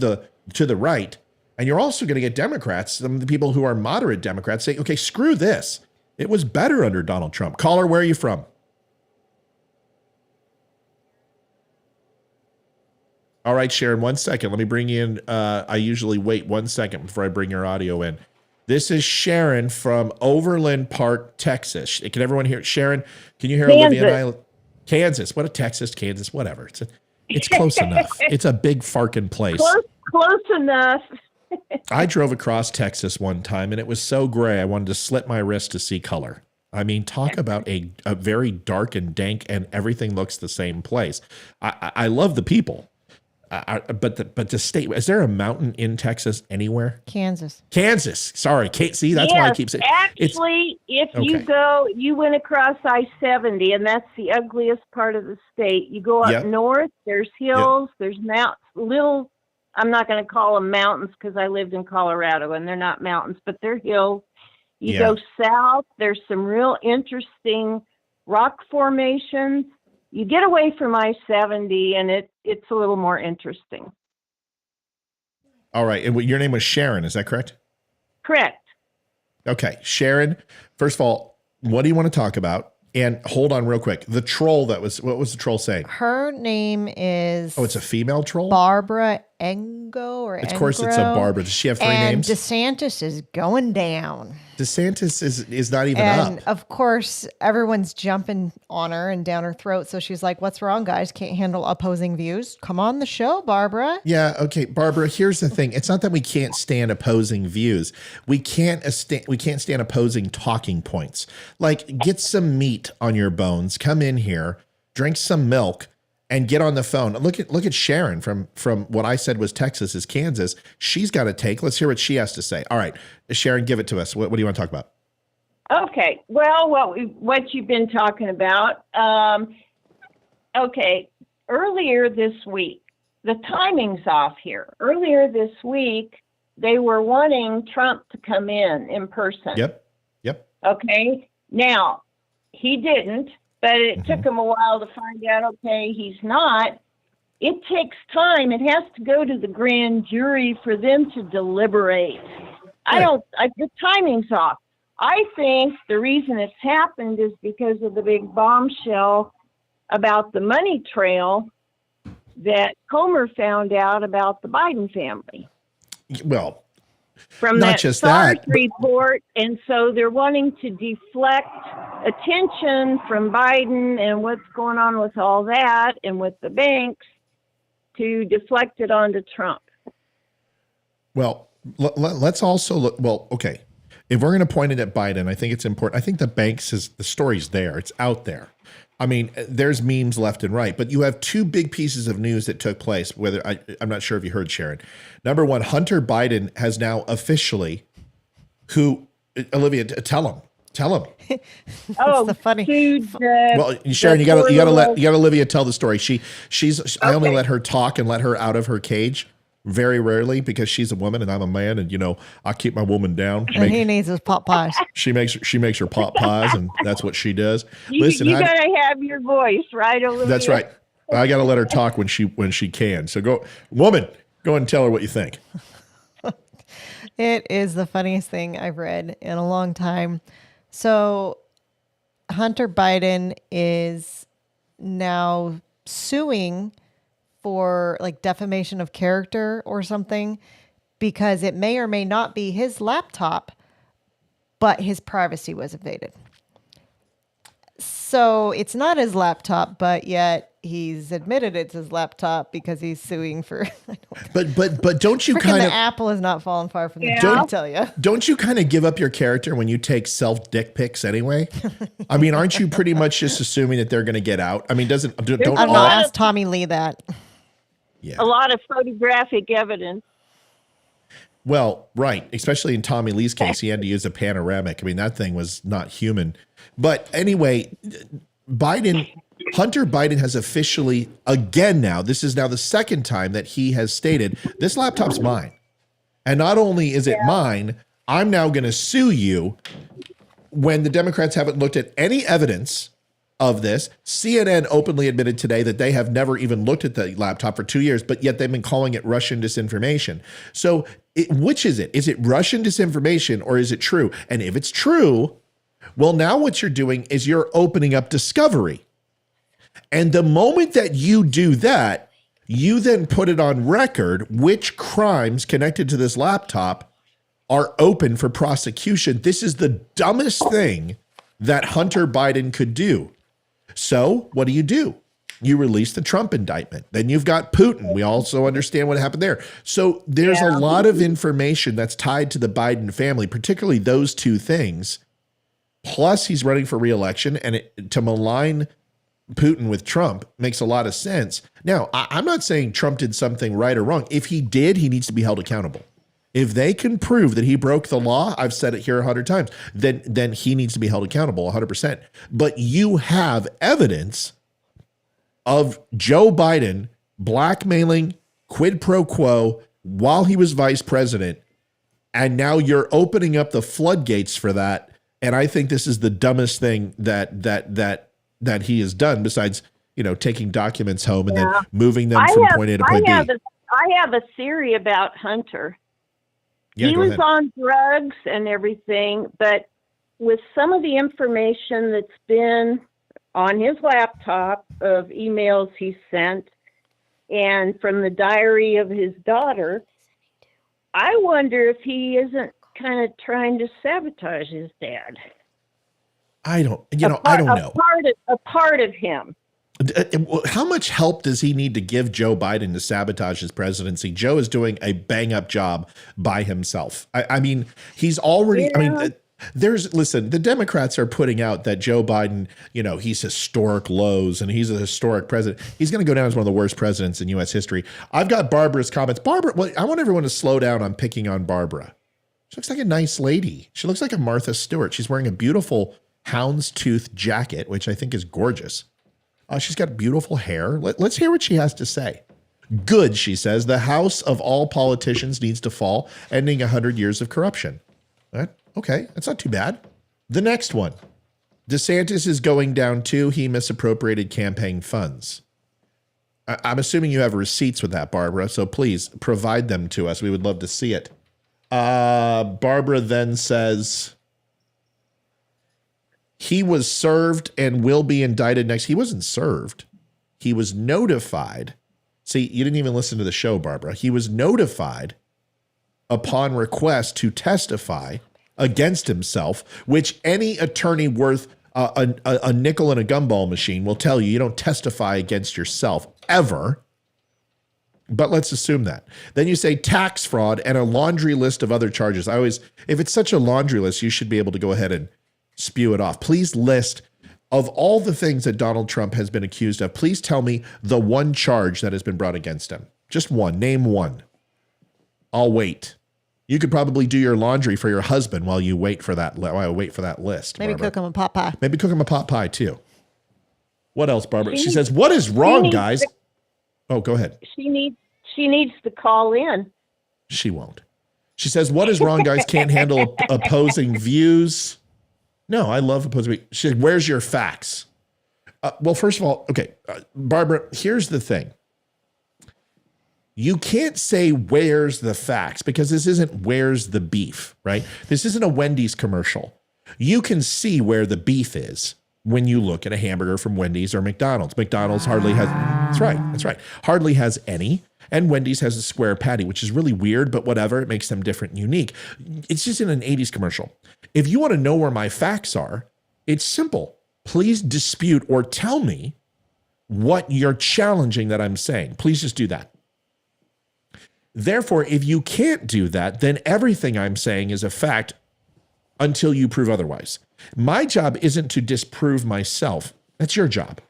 the right. And you're also going to get Democrats, some of the people who are moderate Democrats saying, okay, screw this. It was better under Donald Trump. Caller, where are you from? All right, Sharon, 1 second. Let me bring you in. I usually wait 1 second before I bring your audio in. This is Sharon from Overland Park, Texas. Can everyone hear it? Sharon, can you hear Olivia and I? Kansas. What a Texas, Kansas, whatever. It's close enough. It's a big farkin' place. Close enough. I drove across Texas one time, and it was so gray, I wanted to slit my wrist to see color. I mean, talk about a very dark and dank, and everything looks the same place. I love the people. But the state, is there a mountain in Texas anywhere? Kansas. Sorry. See, that's why I keep saying. Actually, you went across I-70, and that's the ugliest part of the state. You go up north, there's hills, there's mountains, I'm not going to call them mountains because I lived in Colorado, and they're not mountains, but they're hills. You go south, there's some real interesting rock formations. You get away from I-70, and it's a little more interesting. All right. And your name was Sharon, is that correct? Correct. Okay. Sharon, first of all, what do you want to talk about? And hold on real quick. The troll what was the troll saying? Her name is... Oh, it's a female troll? Barbara Engo or Of course it's a Barbara. Does she have three names? DeSantis is going down. DeSantis is not even up. And of course, everyone's jumping on her and down her throat. So she's like, what's wrong, guys? Can't handle opposing views? Come on the show, Barbara. Yeah, okay, Barbara, here's the thing. It's not that we can't stand opposing views. We can't stand opposing talking points. Like, get some meat on your bones. Come in here, drink some milk, and get on the phone. Look at Sharon from what I said was Texas is Kansas. She's got a take. Let's hear what she has to say. All right, Sharon, give it to us. What do you want to talk about? Okay. Well, what you've been talking about. Okay. Earlier this week, the timing's off here. Earlier this week, they were wanting Trump to come in person. Yep. Okay. Now, he didn't, but it took him a while to find out, okay, he's not. It takes time. It has to go to the grand jury for them to deliberate. The timing's off. I think the reason it's happened is because of the big bombshell about the money trail that Comer found out about the Biden family. Well, from not that just SARS that report, and so they're wanting to deflect attention from Biden and what's going on with all that and with the banks to deflect it onto Trump. Well, let's also look. Well, okay, if we're going to point it at Biden, I think it's important. I think the banks the story's there. It's out there. I mean, there's memes left and right, but you have two big pieces of news that took place. I'm not sure if you heard, Sharon. Number one, Hunter Biden has now officially, Olivia, tell him. Oh, the funny. Well, Sharon, you got to let Olivia tell the story. I only let her talk and let her out of her cage very rarely because she's a woman and I'm a man, and I keep my woman down. And he needs his pot pies. She makes her pot pies, and that's what she does. Listen, you gotta have your voice, right, Olivia? That's right. I got to let her talk when she can. So go and tell her what you think. It is the funniest thing I've read in a long time. So Hunter Biden is now suing for like defamation of character or something because it may or may not be his laptop, but his privacy was invaded. So it's not his laptop, but yet he's admitted it's his laptop because he's suing for. But don't you kind of apple is not falling far from the tree, I tell you. Don't you kind of give up your character when you take self dick pics anyway? I mean, aren't you pretty much just assuming that they're going to get out? I mean, don't I don't know. Ask Tommy Lee that. Yeah. A lot of photographic evidence. Well, right. Especially in Tommy Lee's case, he had to use a panoramic. I mean, that thing was not human. But anyway, Hunter Biden has officially, again now, this is now the second time that he has stated, this laptop's mine. And not only is it mine, I'm now going to sue you when the Democrats haven't looked at any evidence of this. CNN openly admitted today that they have never even looked at the laptop for 2 years, but yet they've been calling it Russian disinformation. So which is it? Is it Russian disinformation or is it true? And if it's true, well, now what you're doing is you're opening up discovery. And the moment that you do that, you then put it on record which crimes connected to this laptop are open for prosecution. This is the dumbest thing that Hunter Biden could do. So what do? You release the Trump indictment. Then you've got Putin. We also understand what happened there. So there's a lot of information that's tied to the Biden family, particularly those two things. Plus, he's running for re-election, and to malign Putin with Trump makes a lot of sense. Now, I'm not saying Trump did something right or wrong. If he did, he needs to be held accountable. If they can prove that he broke the law, I've said it here 100 times, then he needs to be held accountable 100%. But you have evidence of Joe Biden blackmailing quid pro quo while he was vice president, and now you're opening up the floodgates for that. And I think this is the dumbest thing that he has done, besides taking documents home and then moving them from point A to point B. I have a theory about Hunter. Yeah, he was on drugs and everything, but with some of the information that's been on his laptop of emails he sent and from the diary of his daughter, I wonder if he isn't kind of trying to sabotage his dad. I don't know. A part of him. How much help does he need to give Joe Biden to sabotage his presidency? Joe is doing a bang up job by himself. I mean, he's already, listen, the Democrats are putting out that Joe Biden, he's historic lows and he's a historic president. He's going to go down as one of the worst presidents in U.S. history. I've got Barbara's comments. Barbara, I want everyone to slow down on picking on Barbara. She looks like a nice lady. She looks like a Martha Stewart. She's wearing a beautiful houndstooth jacket, which I think is gorgeous. She's got beautiful hair. Let's hear what she has to say. Good, she says. The house of all politicians needs to fall, ending 100 years of corruption. Okay, that's not too bad. The next one. DeSantis is going down too. He misappropriated campaign funds. I'm assuming you have receipts with that, Barbara, so please provide them to us. We would love to see it. Barbara then says he was served and will be indicted next. He wasn't served. He was notified. See, you didn't even listen to the show, Barbara. He was notified upon request to testify against himself, which any attorney worth a nickel and a gumball machine will tell you you don't testify against yourself ever. But let's assume that. Then you say tax fraud and a laundry list of other charges. If it's such a laundry list, you should be able to go ahead and spew it off. Please list, of all the things that Donald Trump has been accused of, please tell me the one charge that has been brought against him. Just one. Name one. I'll wait. You could probably do your laundry for your husband while you wait for that. While I wait for that list. Maybe Barbara. cook him a pot pie. Maybe cook him a pot pie too. What else, Barbara? She says, "What is wrong, guys?" Oh, go ahead. She needs to call in. She won't. She says, "What is wrong, guys? Can't handle opposing views." No, I love opposing views. She said, "Where's your facts?" Well, first of all, okay, Barbara. Here's the thing. You can't say where's the facts because this isn't where's the beef, right? This isn't a Wendy's commercial. You can see where the beef is when you look at a hamburger from Wendy's or McDonald's. McDonald's hardly has, that's right. Hardly has any. And Wendy's has a square patty, which is really weird, but whatever. It makes them different and unique. It's just in an 80s commercial. If you want to know where my facts are, it's simple. Please dispute or tell me what you're challenging that I'm saying. Please just do that. Therefore, if you can't do that, then everything I'm saying is a fact until you prove otherwise. My job isn't to disprove myself. That's your job.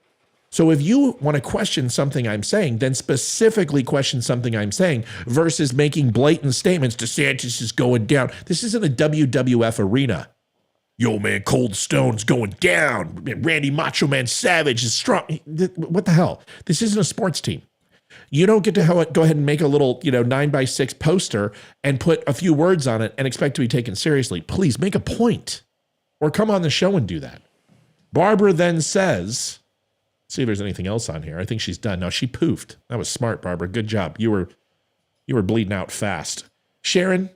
So if you want to question something I'm saying, then specifically question something I'm saying versus making blatant statements. DeSantis is going down. This isn't a WWF arena. Yo, man, Cold Stone's going down. Randy Macho Man Savage is strong. What the hell? This isn't a sports team. You don't get to go ahead and make a little, 9x6 poster and put a few words on it and expect to be taken seriously. Please make a point or come on the show and do that. Barbara then says, see if there's anything else on here. I think she's done. No, she poofed. That was smart, Barbara. Good job. You were bleeding out fast. Sharon,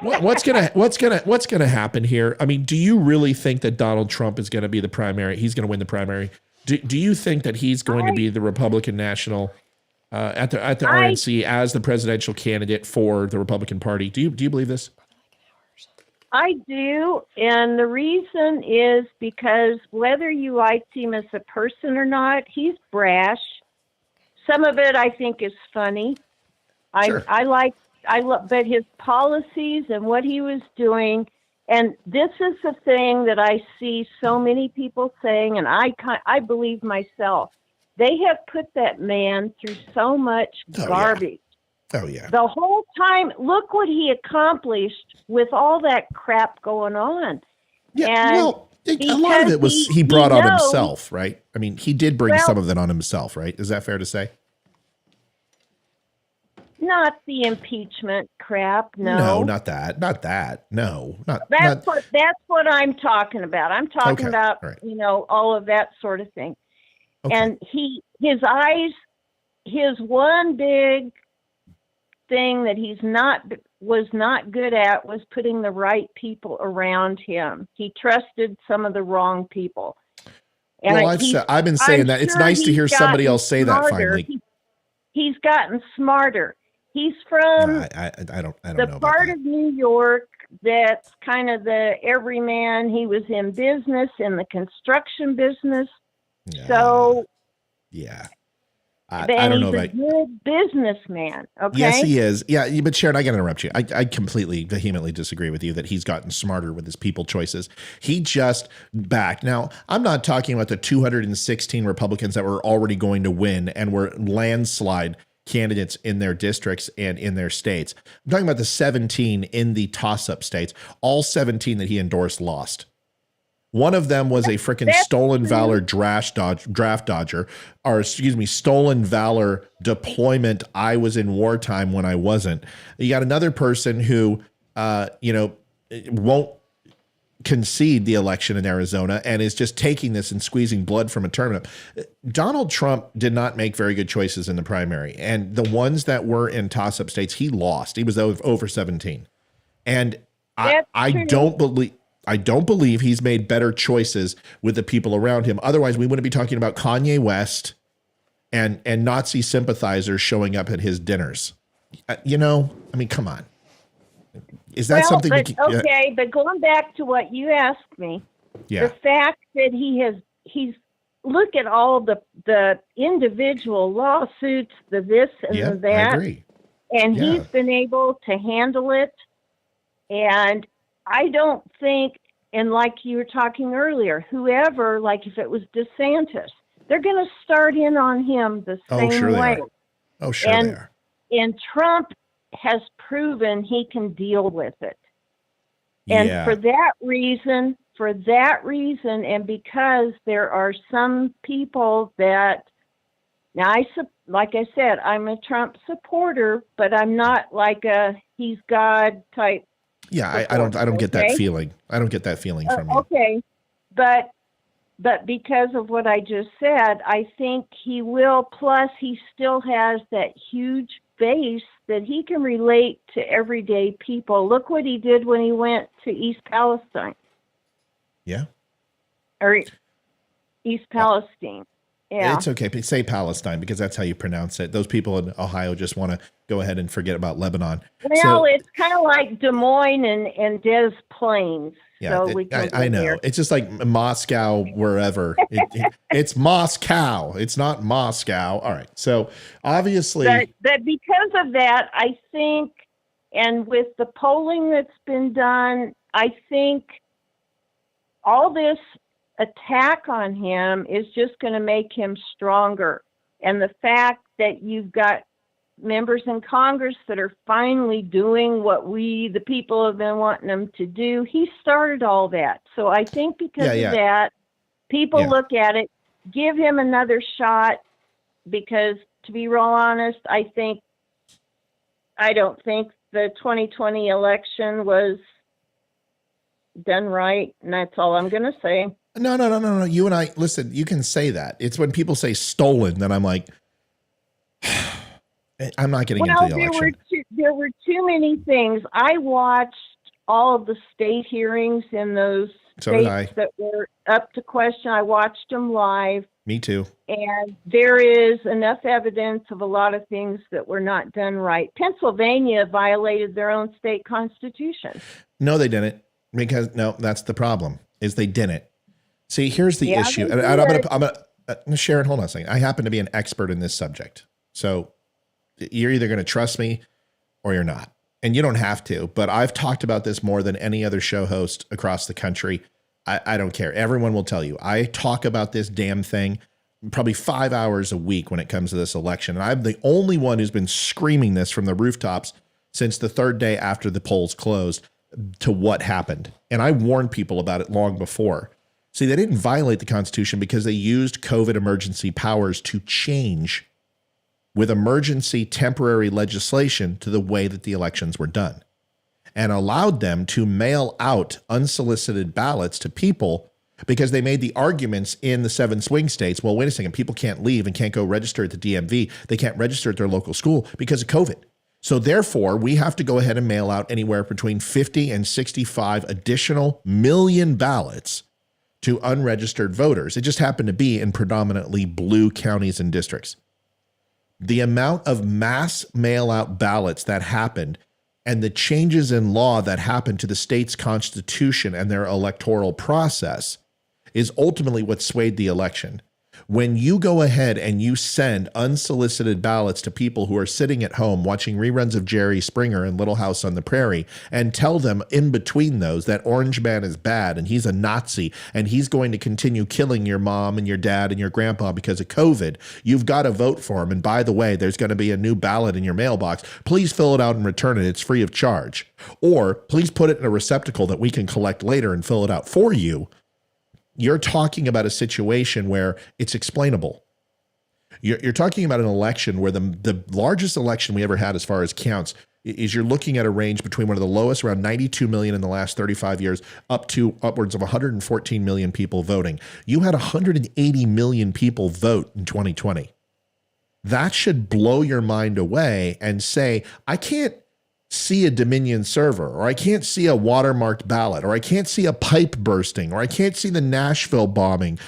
what's gonna happen here? I mean, do you really think that Donald Trump is going to be the primary? He's going to win the primary. Do you think that he's going to be the Republican national at the RNC as the presidential candidate for the Republican Party? Do you believe this? I do, and the reason is because whether you liked him as a person or not, he's brash. Some of it I think is funny. Sure. But his policies and what he was doing. And this is the thing that I see so many people saying, and I believe myself. They have put that man through so much garbage. Oh, yeah. The whole time, look what he accomplished with all that crap going on. Yeah, and well, a lot of it was he brought on himself, right? I mean, he did bring some of it on himself, right? Is that fair to say? Not the impeachment crap, no. No, not that. No, that's what I'm talking about. I'm talking about, all of that sort of thing. Okay. And his one big thing that was not good at was putting the right people around him. He trusted some of the wrong people. And I've been saying that. It's nice to hear somebody else say that finally. He's gotten smarter. He's from I don't the know part about of New York that's kind of the everyman. He was in the construction business. Yeah. So yeah. I don't know he's a good businessman. Okay. Yes, he is. Yeah, but Sharon, I got to interrupt you. I completely vehemently disagree with you that he's gotten smarter with his people choices. He just backed. Now, I'm not talking about the 216 Republicans that were already going to win and were landslide candidates in their districts and in their states. I'm talking about the 17 in the toss-up states. All 17 that he endorsed lost. One of them was a freaking stolen valor draft dodger, or excuse me, stolen valor deployment. I was in wartime when I wasn't. You got another person who, won't concede the election in Arizona and is just taking this and squeezing blood from a turnip. Donald Trump did not make very good choices in the primary, and the ones that were in toss-up states, he lost. He was over 17, and I don't believe he's made better choices with the people around him. Otherwise, we wouldn't be talking about Kanye West and Nazi sympathizers showing up at his dinners. Come on. Is that something? But going back to what you asked me, the fact that he's look at all the individual lawsuits, the this and the that, I agree. And he's been able to handle it. And I don't think, and like you were talking earlier, whoever, like if it was DeSantis, they're going to start in on him the same way. Oh, sure they are. And Trump has proven he can deal with it. And for that reason, and because there are some people that, now like I said, I'm a Trump supporter, but I'm not like a he's God type. Yeah, I don't get that feeling. I don't get that feeling from you. Okay, but because of what I just said, I think he will. Plus, he still has that huge base that he can relate to everyday people. Look what he did when he went to East Palestine. Yeah. Or East Palestine. Yeah. It's okay. Say Palestine because that's how you pronounce it. Those people in Ohio just want to go ahead and forget about Lebanon. Well, it's kind of like Des Moines and Des Plaines. Yeah, so I know. Here. It's just like Moscow, wherever. It's Moscow. It's not Moscow. All right. So obviously. But because of that, I think, and with the polling that's been done, I think all this attack on him is just going to make him stronger. And the fact that you've got members in Congress that are finally doing what the people have been wanting them to do, he started all that. So I think because of that, people look at it, give him another shot, because to be real honest, I don't think the 2020 election was done right. And that's all I'm going to say. No. You and I, listen, you can say that. It's when people say stolen that I'm like, I'm not getting into the election. There were too many things. I watched all of the state hearings in those states that were up to question. I watched them live. Me too. And there is enough evidence of a lot of things that were not done right. Pennsylvania violated their own state constitution. No, they didn't. Because that's the problem, is they didn't. See, here's the issue. And I'm gonna Sharon, hold on a second. I happen to be an expert in this subject. So you're either going to trust me or you're not. And you don't have to, but I've talked about this more than any other show host across the country. I don't care. Everyone will tell you. I talk about this damn thing probably 5 hours a week when it comes to this election. And I'm the only one who's been screaming this from the rooftops since the third day after the polls closed to what happened. And I warned people about it long before. See, they didn't violate the Constitution because they used COVID emergency powers to change with emergency temporary legislation to the way that the elections were done, and allowed them to mail out unsolicited ballots to people because they made the arguments in the 7 swing states. Well, wait a second, people can't leave and can't go register at the DMV. They can't register at their local school because of COVID. So therefore, we have to go ahead and mail out anywhere between 50 and 65 additional million ballots to unregistered voters. It just happened to be in predominantly blue counties and districts. The amount of mass mail-out ballots that happened and the changes in law that happened to the state's constitution and their electoral process is ultimately what swayed the election. When you go ahead and you send unsolicited ballots to people who are sitting at home watching reruns of Jerry Springer and Little House on the Prairie and tell them in between those that Orange Man is bad and he's a Nazi and he's going to continue killing your mom and your dad and your grandpa because of COVID, you've got to vote for him. And by the way, there's going to be a new ballot in your mailbox. Please fill it out and return it. It's free of charge. Or please put it in a receptacle that we can collect later and fill it out for you. You're talking about a situation where it's explainable. You're talking about an election where the largest election we ever had as far as counts is you're looking at a range between one of the lowest, around 92 million in the last 35 years, up to upwards of 114 million people voting. You had 180 million people vote in 2020. That should blow your mind away and say, I can't see a Dominion server, or I can't see a watermarked ballot, or I can't see a pipe bursting, or I can't see the Nashville bombing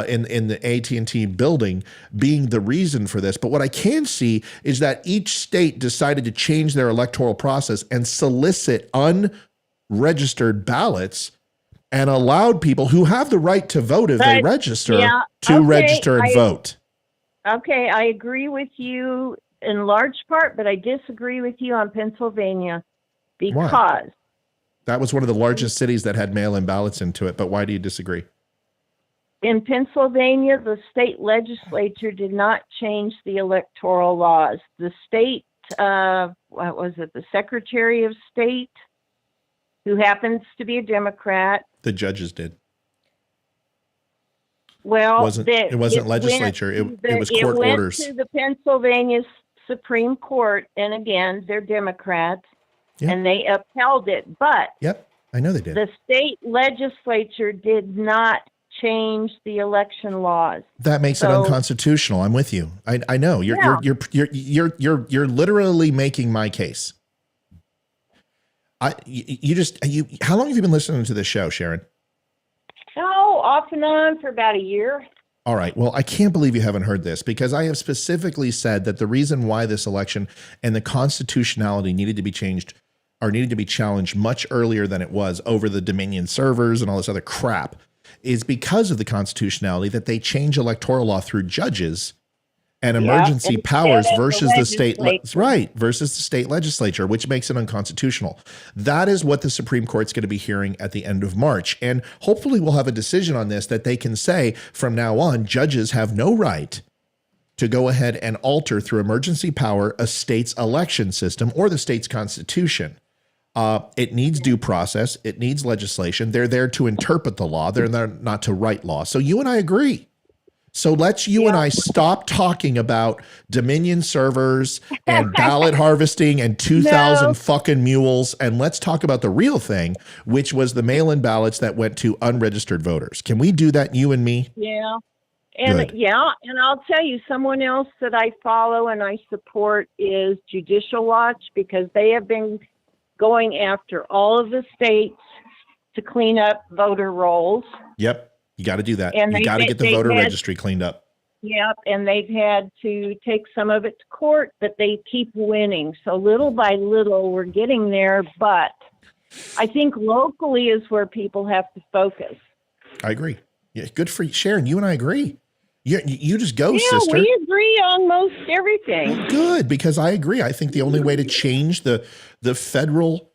in the AT&T building being the reason for this. But what I can see is that each state decided to change their electoral process and solicit unregistered ballots and allowed people who have the right to vote if they register to register and vote. Okay, I agree with you in large part, but I disagree with you on Pennsylvania because why? That was one of the largest cities that had mail-in ballots into it. But why do you disagree? In Pennsylvania, the state legislature did not change the electoral laws. The state, what was it, the Secretary of State, who happens to be a Democrat. The judges did. Well, it wasn't legislature. It was court orders. It went to the Pennsylvania Supreme Court, and again, they're Democrats, and they upheld it. But I know they did. The state legislature did not change the election laws. That makes it unconstitutional. I'm with you. I know you're literally making my case. How long have you been listening to this show, Sharon? Oh, off and on for about a year. All right. Well, I can't believe you haven't heard this, because I have specifically said that the reason why this election and the constitutionality needed to be changed or needed to be challenged much earlier than it was over the Dominion servers and all this other crap is because of the constitutionality that they change electoral law through judges and emergency powers versus the state versus the state legislature, which makes it unconstitutional. That is what the Supreme Court's going to be hearing at the end of March. And hopefully we'll have a decision on this that they can say from now on, judges have no right to go ahead and alter through emergency power a state's election system or the state's constitution. It needs due process. It needs legislation. They're there to interpret the law. They're there not to write law. So you and I agree. So let's you and I stop talking about Dominion servers and ballot harvesting and 2,000 fucking mules, and let's talk about the real thing, which was the mail-in ballots that went to unregistered voters. Can we do that, you and me? Yeah. And and I'll tell you, someone else that I follow and I support is Judicial Watch, because they have been going after all of the states to clean up voter rolls. Yep. You got to do that. And you got to get the voter registry cleaned up. Yep. And they've had to take some of it to court, but they keep winning. So little by little, we're getting there. But I think locally is where people have to focus. I agree. Yeah, good for you, Sharon. You and I agree. You just go, sister. Yeah, we agree on most everything. Well, good, because I agree. I think the only way to change the federal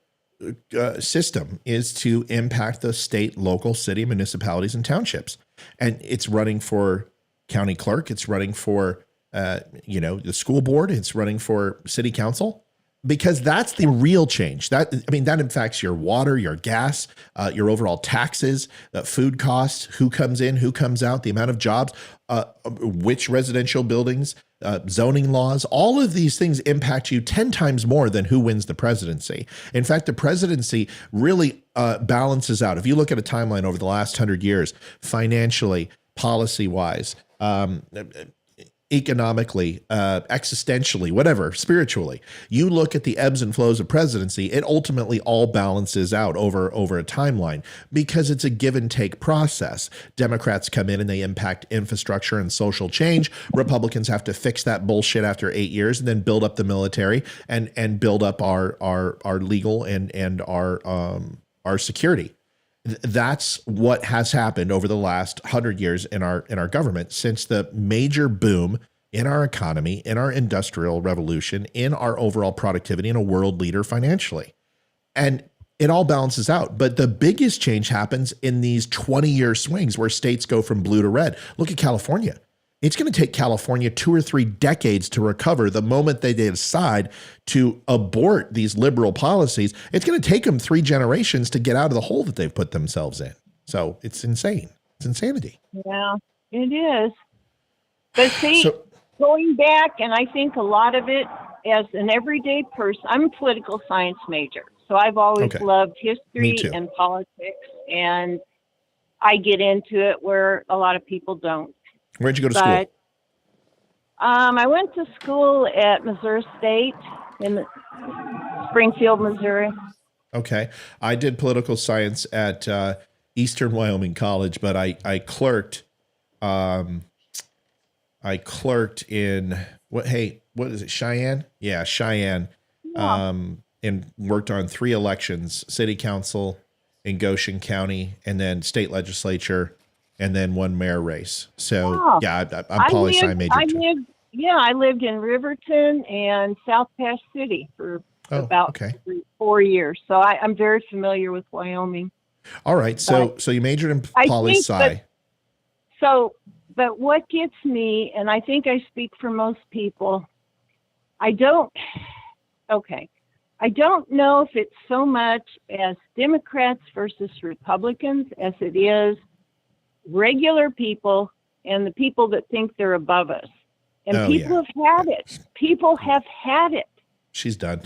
system is to impact the state, local, city, municipalities, and townships. And it's running for county clerk. It's running for, the school board. It's running for city council, because that's the real change. That impacts your water, your gas, your overall taxes, food costs, who comes in, who comes out, the amount of jobs, which residential buildings, zoning laws. All of these things impact you 10 times more than who wins the presidency. In fact, the presidency really balances out. If you look at a timeline over the last 100 years, financially, policy-wise, economically, existentially, whatever, spiritually, you look at the ebbs and flows of presidency, it ultimately all balances out over a timeline, because it's a give and take process. Democrats come in and they impact infrastructure and social change. Republicans have to fix that bullshit after 8 years and then build up the military and build up our legal and our security. That's what has happened over the last 100 years in our government, since the major boom in our economy, in our industrial revolution, in our overall productivity, and a world leader financially. And it all balances out. But the biggest change happens in these 20-year swings where states go from blue to red. Look at California. It's going to take California 2 or 3 decades to recover the moment they decide to abort these liberal policies. It's going to take them 3 generations to get out of the hole that they've put themselves in. So it's insane. It's insanity. Yeah, it is. But see, going back, and I think a lot of it as an everyday person, I'm a political science major. So I've always loved history and politics, and I get into it where a lot of people don't. Where'd you go to school? I went to school at Missouri State in Springfield, Missouri. Okay. I did political science at Eastern Wyoming College, but I clerked in what is it? Cheyenne? Yeah, Cheyenne. Yeah. And worked on 3 elections, city council in Goshen County, and then state legislature, and then 1 mayor race. So yeah, I'm poli-sci major too. I lived in Riverton and South Pass City for about 4 years. So I'm very familiar with Wyoming. All right. So you majored in poli-sci. But what gets me, and I think I speak for most people, I don't know if it's so much as Democrats versus Republicans as it is regular people and the people that think they're above us. And people have had it. People have had it. She's done.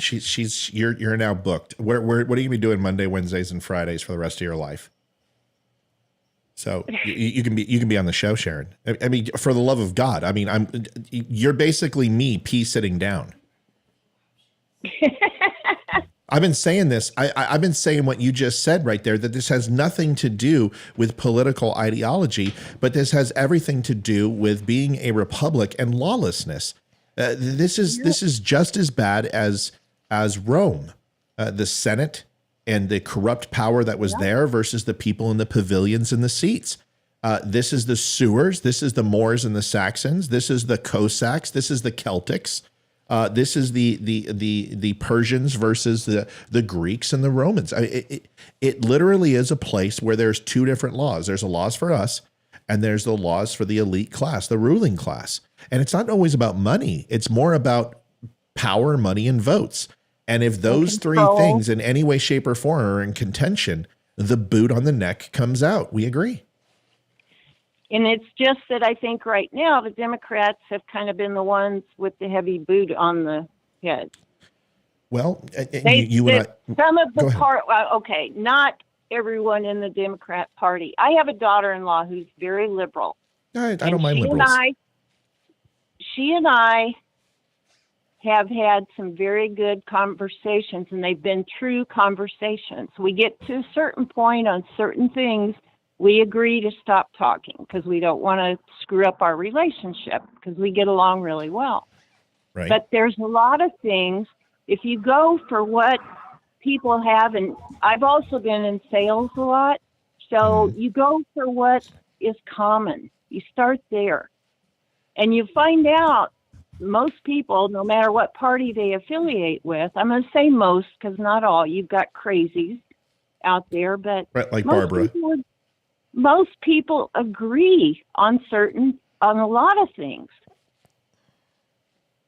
You're now booked. What are you gonna be doing Monday, Wednesdays, and Fridays for the rest of your life? So you can be on the show, Sharon. I mean, for the love of God. I mean, you're basically me sitting down. I've been saying this. I've been saying what you just said right there, that this has nothing to do with political ideology, but this has everything to do with being a republic and lawlessness. This is just as bad as Rome, the Senate and the corrupt power that was there versus the people in the pavilions and the seats. This is the sewers. This is the Moors and the Saxons. This is the Cossacks. This is the Celtics. This is the Persians versus the Greeks and the Romans. It literally is a place where there's 2 different laws. There's the laws for us, and there's the laws for the elite class, the ruling class. And it's not always about money. It's more about power, money, and votes. And if those 3 things in any way, shape, or form are in contention, the boot on the neck comes out. We agree. And it's just that I think right now the Democrats have kind of been the ones with the heavy boot on the head. Well, not everyone in the Democrat Party. I have a daughter-in-law who's very liberal. I don't mind liberals. She and I have had some very good conversations, and they've been true conversations. We get to a certain point on certain things. We agree to stop talking because we don't want to screw up our relationship because we get along really well. Right. But there's a lot of things, if you go for what people have, and I've also been in sales a lot, so you go for what is common. You start there. And you find out most people, no matter what party they affiliate with, I'm going to say most because not all, you've got crazies out there, but right, like Barbara. Most people agree on a lot of things.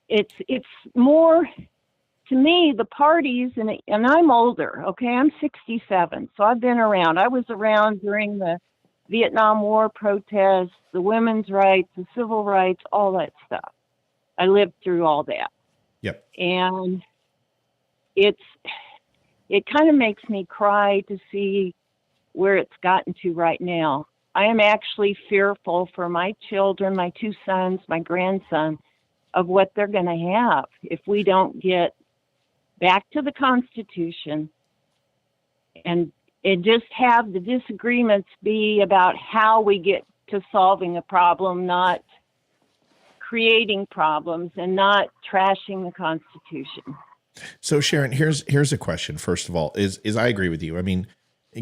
It's more, to me, the parties, and I'm older, okay? I'm 67, so I've been around. I was around during the Vietnam War protests, the women's rights, the civil rights, all that stuff. I lived through all that. Yep. And it kind of makes me cry to see where it's gotten to right now. I am actually fearful for my children, my 2 sons, my grandson, of what they're going to have if we don't get back to the Constitution and just have the disagreements be about how we get to solving a problem, not creating problems and not trashing the Constitution. So Sharon, here's a question. First of all, is I agree with you. I mean,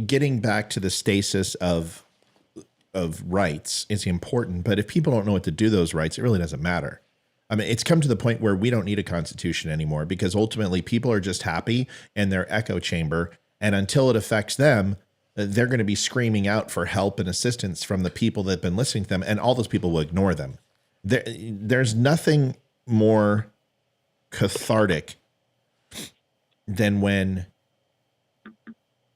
getting back to the stasis of rights is important, but if people don't know what to do those rights, it really doesn't matter. I mean, it's come to the point where we don't need a constitution anymore because ultimately people are just happy in their echo chamber. And until it affects them, they're going to be screaming out for help and assistance from the people that have been listening to them. And all those people will ignore them. There's nothing more cathartic than when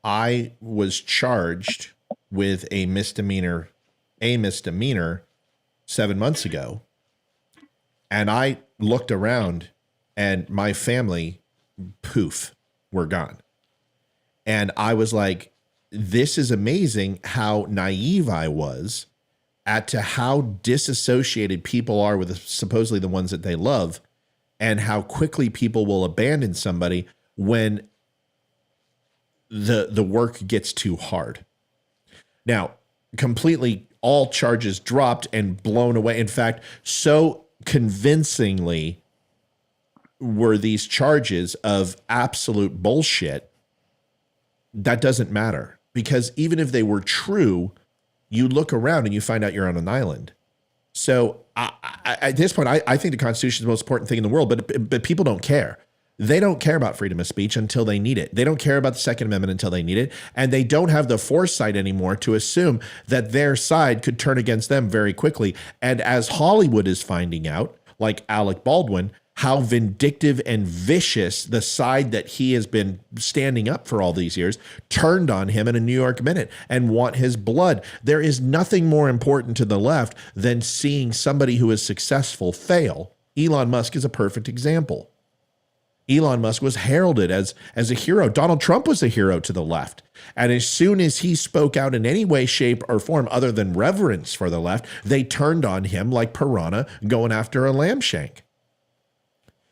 I was charged with a misdemeanor a misdemeanor 7 months ago. And I looked around and my family, poof, were gone. And I was like, this is amazing how naive I was to how disassociated people are with supposedly the ones that they love, and how quickly people will abandon somebody when the work gets too hard. Now, completely all charges dropped and blown away. In fact, so convincingly were these charges of absolute bullshit, that doesn't matter. Because even if they were true, you look around and you find out you're on an island. So at this point, I think the Constitution is the most important thing in the world, but people don't care. They don't care about freedom of speech until they need it. They don't care about the Second Amendment until they need it. And they don't have the foresight anymore to assume that their side could turn against them very quickly. And as Hollywood is finding out, like Alec Baldwin, how vindictive and vicious the side that he has been standing up for all these years turned on him in a New York Minute and want his blood. There is nothing more important to the left than seeing somebody who is successful fail. Elon Musk is a perfect example. Elon Musk was heralded as a hero. Donald Trump was a hero to the left. And as soon as he spoke out in any way, shape, or form other than reverence for the left, they turned on him like piranha going after a lamb shank.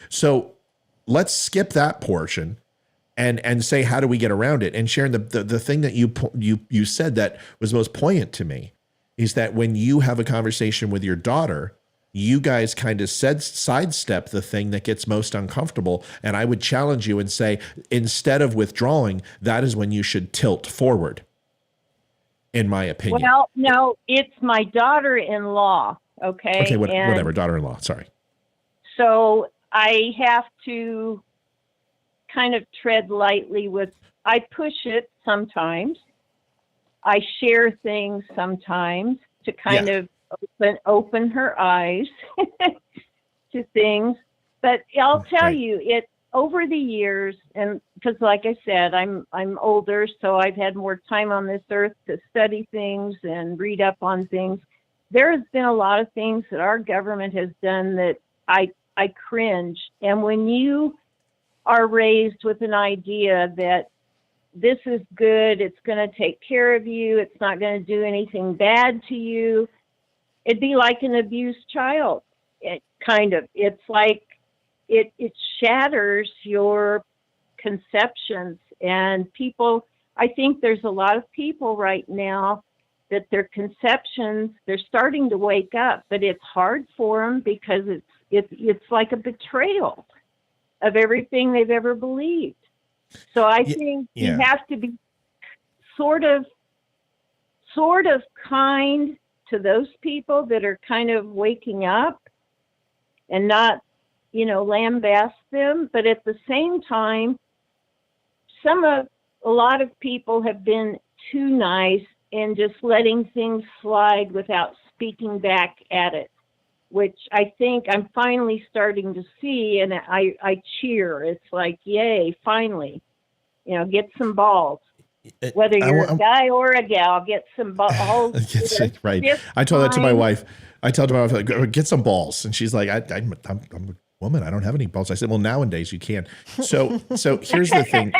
So let's skip that portion and say, how do we get around it? And Sharon, the thing that you said that was most poignant to me is that when you have a conversation with your daughter, you guys kind of sidestep the thing that gets most uncomfortable. And I would challenge you and say, instead of withdrawing, that is when you should tilt forward, in my opinion. Well, no, it's my daughter-in-law, okay? Okay, whatever, daughter-in-law, sorry. So I have to kind of tread lightly I push it sometimes. I share things sometimes to kind of open her eyes to things. But I'll tell you, it over the years, and because like I said, I'm older, so I've had more time on this earth to study things and read up on things. There has been a lot of things that our government has done that I cringe. And when you are raised with an idea that this is good, it's going to take care of you, it's not going to do anything bad to you, it'd be like an abused child. It's like it shatters your conceptions. And people, I think there's a lot of people right now that their conceptions, they're starting to wake up, but it's hard for them because it's like a betrayal of everything they've ever believed. So I think you have to be sort of kind to those people that are kind of waking up and not, lambast them. But at the same time, a lot of people have been too nice and just letting things slide without speaking back at it, which I think I'm finally starting to see, and I cheer. It's like, yay, finally, get some balls. Whether you're a guy or a gal, get some balls. Right. I told that to my wife. I told my wife, get some balls. And she's like, I'm a woman. I don't have any balls. I said, well, nowadays you can. So here's the thing.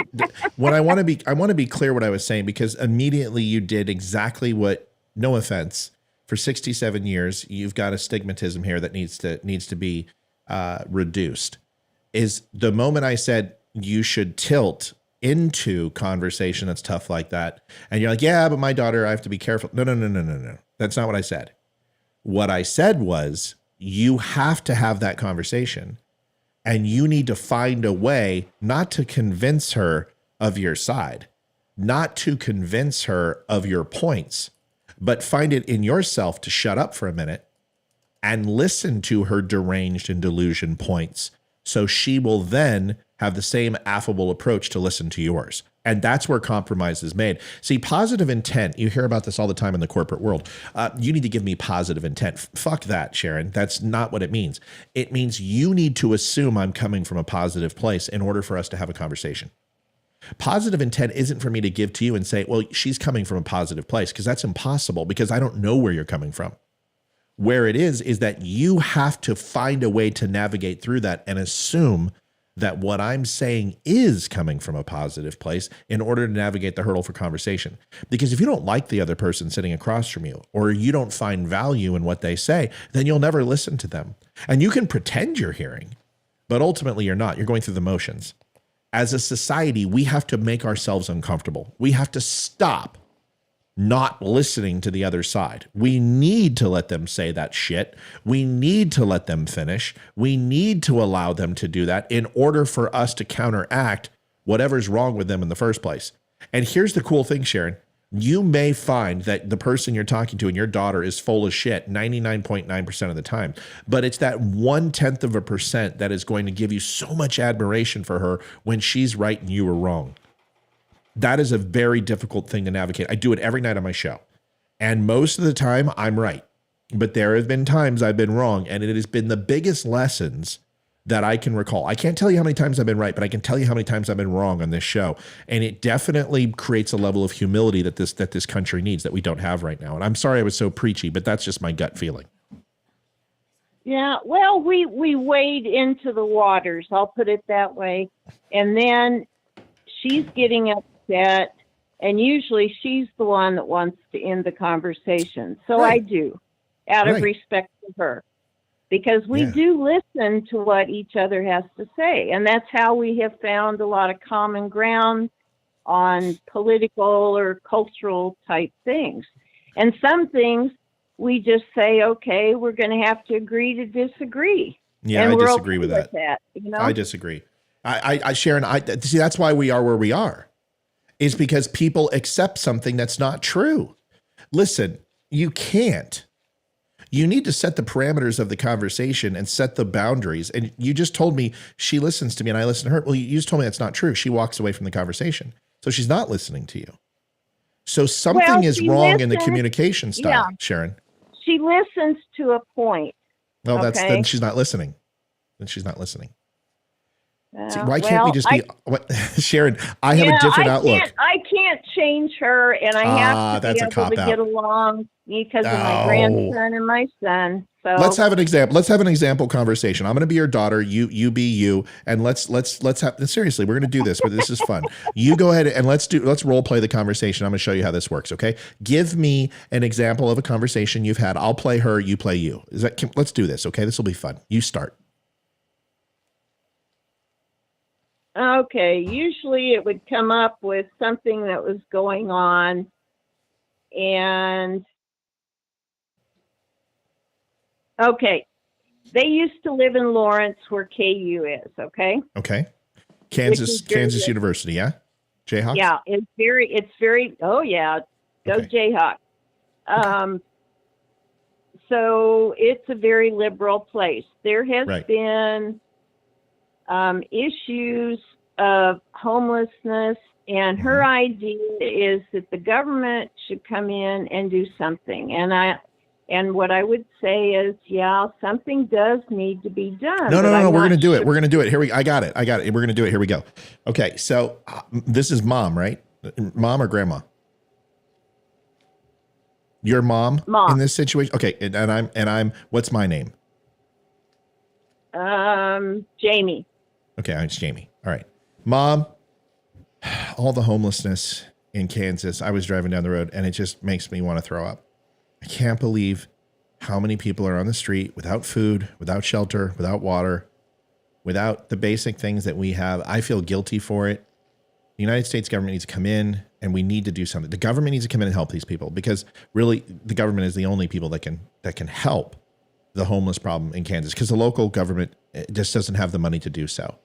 What I want to be clear what I was saying, because immediately you did exactly what, no offense, for 67 years, you've got a stigmatism here that needs to be reduced. Is the moment I said you should tilt into conversation that's tough like that, and you're like, yeah, but my daughter, I have to be careful. No. That's not what I said. What I said was, you have to have that conversation, and you need to find a way not to convince her of your side, not to convince her of your points, but find it in yourself to shut up for a minute and listen to her deranged and delusion points, so she will then have the same affable approach to listen to yours. And that's where compromise is made. See, positive intent, you hear about this all the time in the corporate world. You need to give me positive intent. Fuck that, Sharon. That's not what it means. It means you need to assume I'm coming from a positive place in order for us to have a conversation. Positive intent isn't for me to give to you and say, well, she's coming from a positive place, because that's impossible, because I don't know where you're coming from. Where it is that you have to find a way to navigate through that and assume that what I'm saying is coming from a positive place in order to navigate the hurdle for conversation. Because if you don't like the other person sitting across from you, or you don't find value in what they say, then you'll never listen to them. And you can pretend you're hearing, but ultimately you're not. You're going through the motions. As a society, we have to make ourselves uncomfortable. We have to stop not listening to the other side. We need to let them say that shit. We need to let them finish. We need to allow them to do that in order for us to counteract whatever's wrong with them in the first place. And here's the cool thing, Sharon. You may find that the person you're talking to and your daughter is full of shit 99.9% of the time, but it's that 0.1% that is going to give you so much admiration for her when she's right and you were wrong. That is a very difficult thing to navigate. I do it every night on my show. And most of the time, I'm right. But there have been times I've been wrong, and it has been the biggest lessons that I can recall. I can't tell you how many times I've been right, but I can tell you how many times I've been wrong on this show. And it definitely creates a level of humility that this country needs that we don't have right now. And I'm sorry I was so preachy, but that's just my gut feeling. Yeah, well, we wade into the waters, I'll put it that way. And then she's getting upset, and usually she's the one that wants to end the conversation. So Right. I do, out of respect to her, because we do listen to what each other has to say. And that's how we have found a lot of common ground on political or cultural type things. And some things we just say, okay, we're going to have to agree to disagree. Yeah, and I we're disagree okay with that. You know? I disagree. Sharon, see, that's why we are where we are, is because people accept something that's not true. Listen, you can't. You need to set the parameters of the conversation and set the boundaries. And you just told me she listens to me and I listen to her. Well, you just told me that's not true. She walks away from the conversation. So she's not listening to you. So something is wrong in the communication style, Sharon. She listens to a point. Well, then she's not listening. See, why can't we just be Sharon? I have a different outlook. I can't change her, and I have to be able to get along because of my grandson and my son. So let's have an example. Let's have an example conversation. I'm going to be your daughter. You be you, and let's have seriously. We're going to do this, but this is fun. You go ahead and let's role play the conversation. I'm going to show you how this works. Okay, give me an example of a conversation you've had. I'll play her. You play you. Let's do this. Okay, this will be fun. You start. Okay, usually it would come up with something that was going on, and okay, they used to live in Lawrence where KU is, okay? Okay. Kansas University, yeah? Jayhawks? Yeah, it's very, oh yeah, go okay. Jayhawks. So it's a very liberal place. There has been issues of homelessness, and her idea is that the government should come in and do something. And what I would say is, something does need to be done. No, we're going to do it. We're going to do it. I got it. We're going to do it. Here we go. Okay. So this is mom, right? Mom or grandma? Your mom in this situation? Okay. And I'm, what's my name? Jamie. Okay, it's Jamie. All right. Mom, all the homelessness in Kansas, I was driving down the road and it just makes me want to throw up. I can't believe how many people are on the street without food, without shelter, without water, without the basic things that we have. I feel guilty for it. The United States government needs to come in and we need to do something. The government needs to come in and help these people because really the government is the only people that can help the homeless problem in Kansas because the local government just doesn't have the money to do so.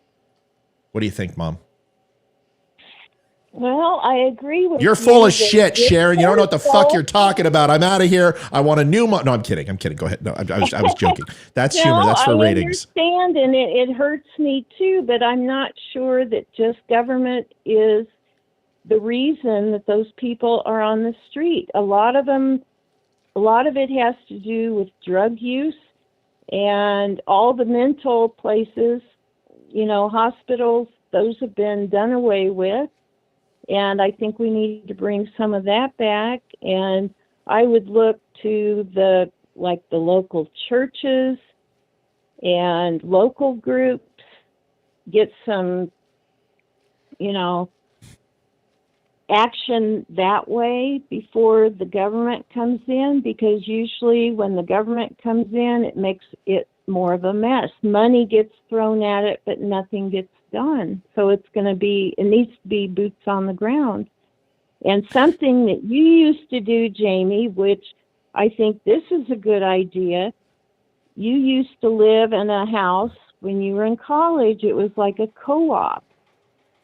What do you think, Mom? Well, I agree with you. You're full of shit, Sharon. You don't know what the fuck you're talking about. I'm out of here. I want a new mom. No, I'm kidding. Go ahead. No, I was joking. That's humor. That's for ratings. I understand, and it hurts me too, but I'm not sure that just government is the reason that those people are on the street. A lot of it has to do with drug use and all the mental places, hospitals, those have been done away with. And I think we need to bring some of that back. And I would look to the local churches and local groups, get some, action that way before the government comes in, because usually when the government comes in, it makes it more of a mess. Money gets thrown at it, but nothing gets done. So it needs to be boots on the ground. And something that you used to do, Jamie, which I think this is a good idea. You used to live in a house when you were in college. It was like a co-op.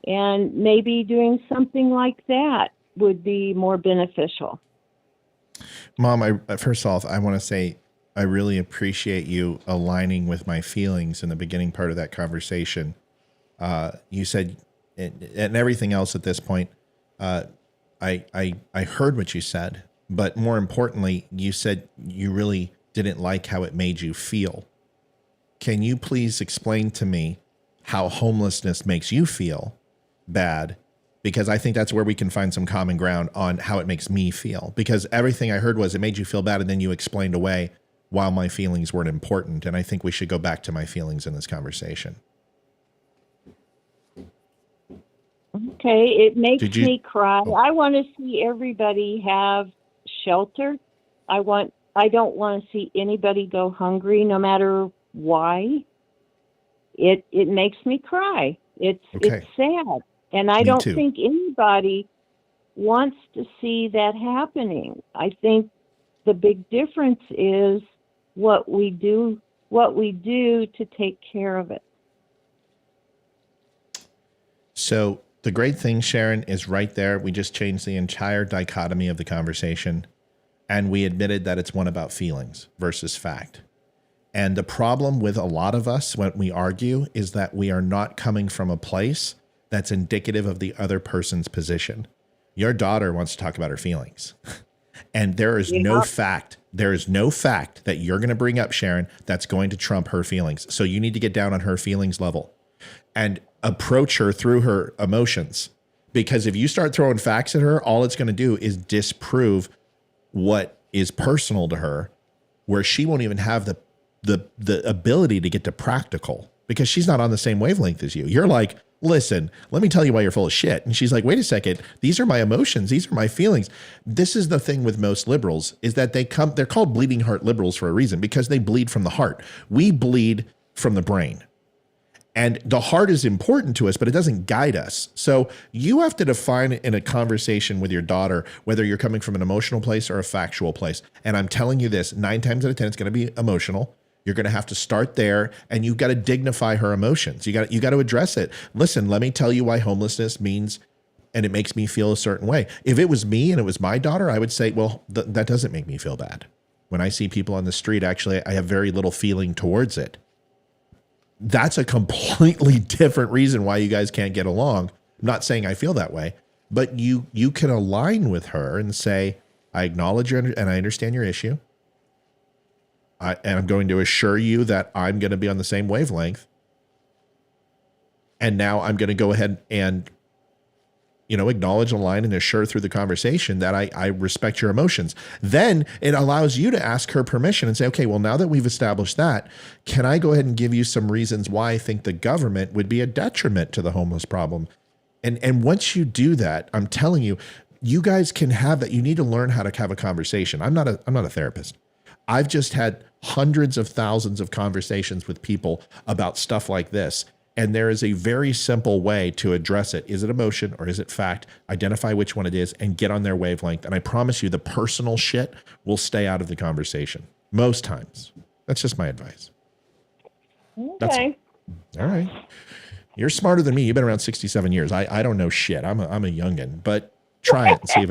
And maybe doing something like that would be more beneficial. Mom, first off, I want to say I really appreciate you aligning with my feelings in the beginning part of that conversation. You said, and everything else at this point, I heard what you said, but more importantly, you said you really didn't like how it made you feel. Can you please explain to me how homelessness makes you feel bad? Because I think that's where we can find some common ground on how it makes me feel. Because everything I heard was it made you feel bad, and then you explained away while my feelings weren't important. And I think we should go back to my feelings in this conversation. Okay, it makes me cry. I want to see everybody have shelter. I don't want to see anybody go hungry, no matter why. It makes me cry. It's sad. And I don't think anybody wants to see that happening. I think the big difference is what we do to take care of it. So the great thing, Sharon, is right there. We just changed the entire dichotomy of the conversation, and we admitted that it's one about feelings versus fact. And the problem with a lot of us when we argue is that we are not coming from a place that's indicative of the other person's position. Your daughter wants to talk about her feelings. And there is no fact that you're going to bring up, Sharon, that's going to trump her feelings. So you need to get down on her feelings level and approach her through her emotions. Because if you start throwing facts at her, all it's going to do is disprove what is personal to her, where she won't even have the ability to get to practical, because she's not on the same wavelength as you. You're like, listen, let me tell you why you're full of shit. And she's like, wait a second, these are my emotions. These are my feelings. This is the thing with most liberals, is that they're called bleeding heart liberals for a reason, because they bleed from the heart. We bleed from the brain. And the heart is important to us, but it doesn't guide us. So you have to define in a conversation with your daughter whether you're coming from an emotional place or a factual place. And I'm telling you this, 9 times out of 10, it's going to be emotional. You're going to have to start there, and you've got to dignify her emotions. You got to address it. Listen, let me tell you why homelessness means, and it makes me feel a certain way. If it was me and it was my daughter, I would say, well, that doesn't make me feel bad. When I see people on the street, actually, I have very little feeling towards it. That's a completely different reason why you guys can't get along. I'm not saying I feel that way, but you can align with her and say, I acknowledge and I understand your issue. And I'm going to assure you that I'm going to be on the same wavelength. And now I'm going to go ahead and, acknowledge, align, and assure through the conversation that I respect your emotions. Then it allows you to ask her permission and say, okay, well, now that we've established that, can I go ahead and give you some reasons why I think the government would be a detriment to the homeless problem? And once you do that, I'm telling you, you guys can have that. You need to learn how to have a conversation. I'm not a therapist. I've just had hundreds of thousands of conversations with people about stuff like this. And there is a very simple way to address it. Is it emotion or is it fact? Identify which one it is and get on their wavelength. And I promise you, the personal shit will stay out of the conversation most times. That's just my advice. Okay. All right. You're smarter than me. You've been around 67 years. I don't know shit. I'm a youngin', but try it and see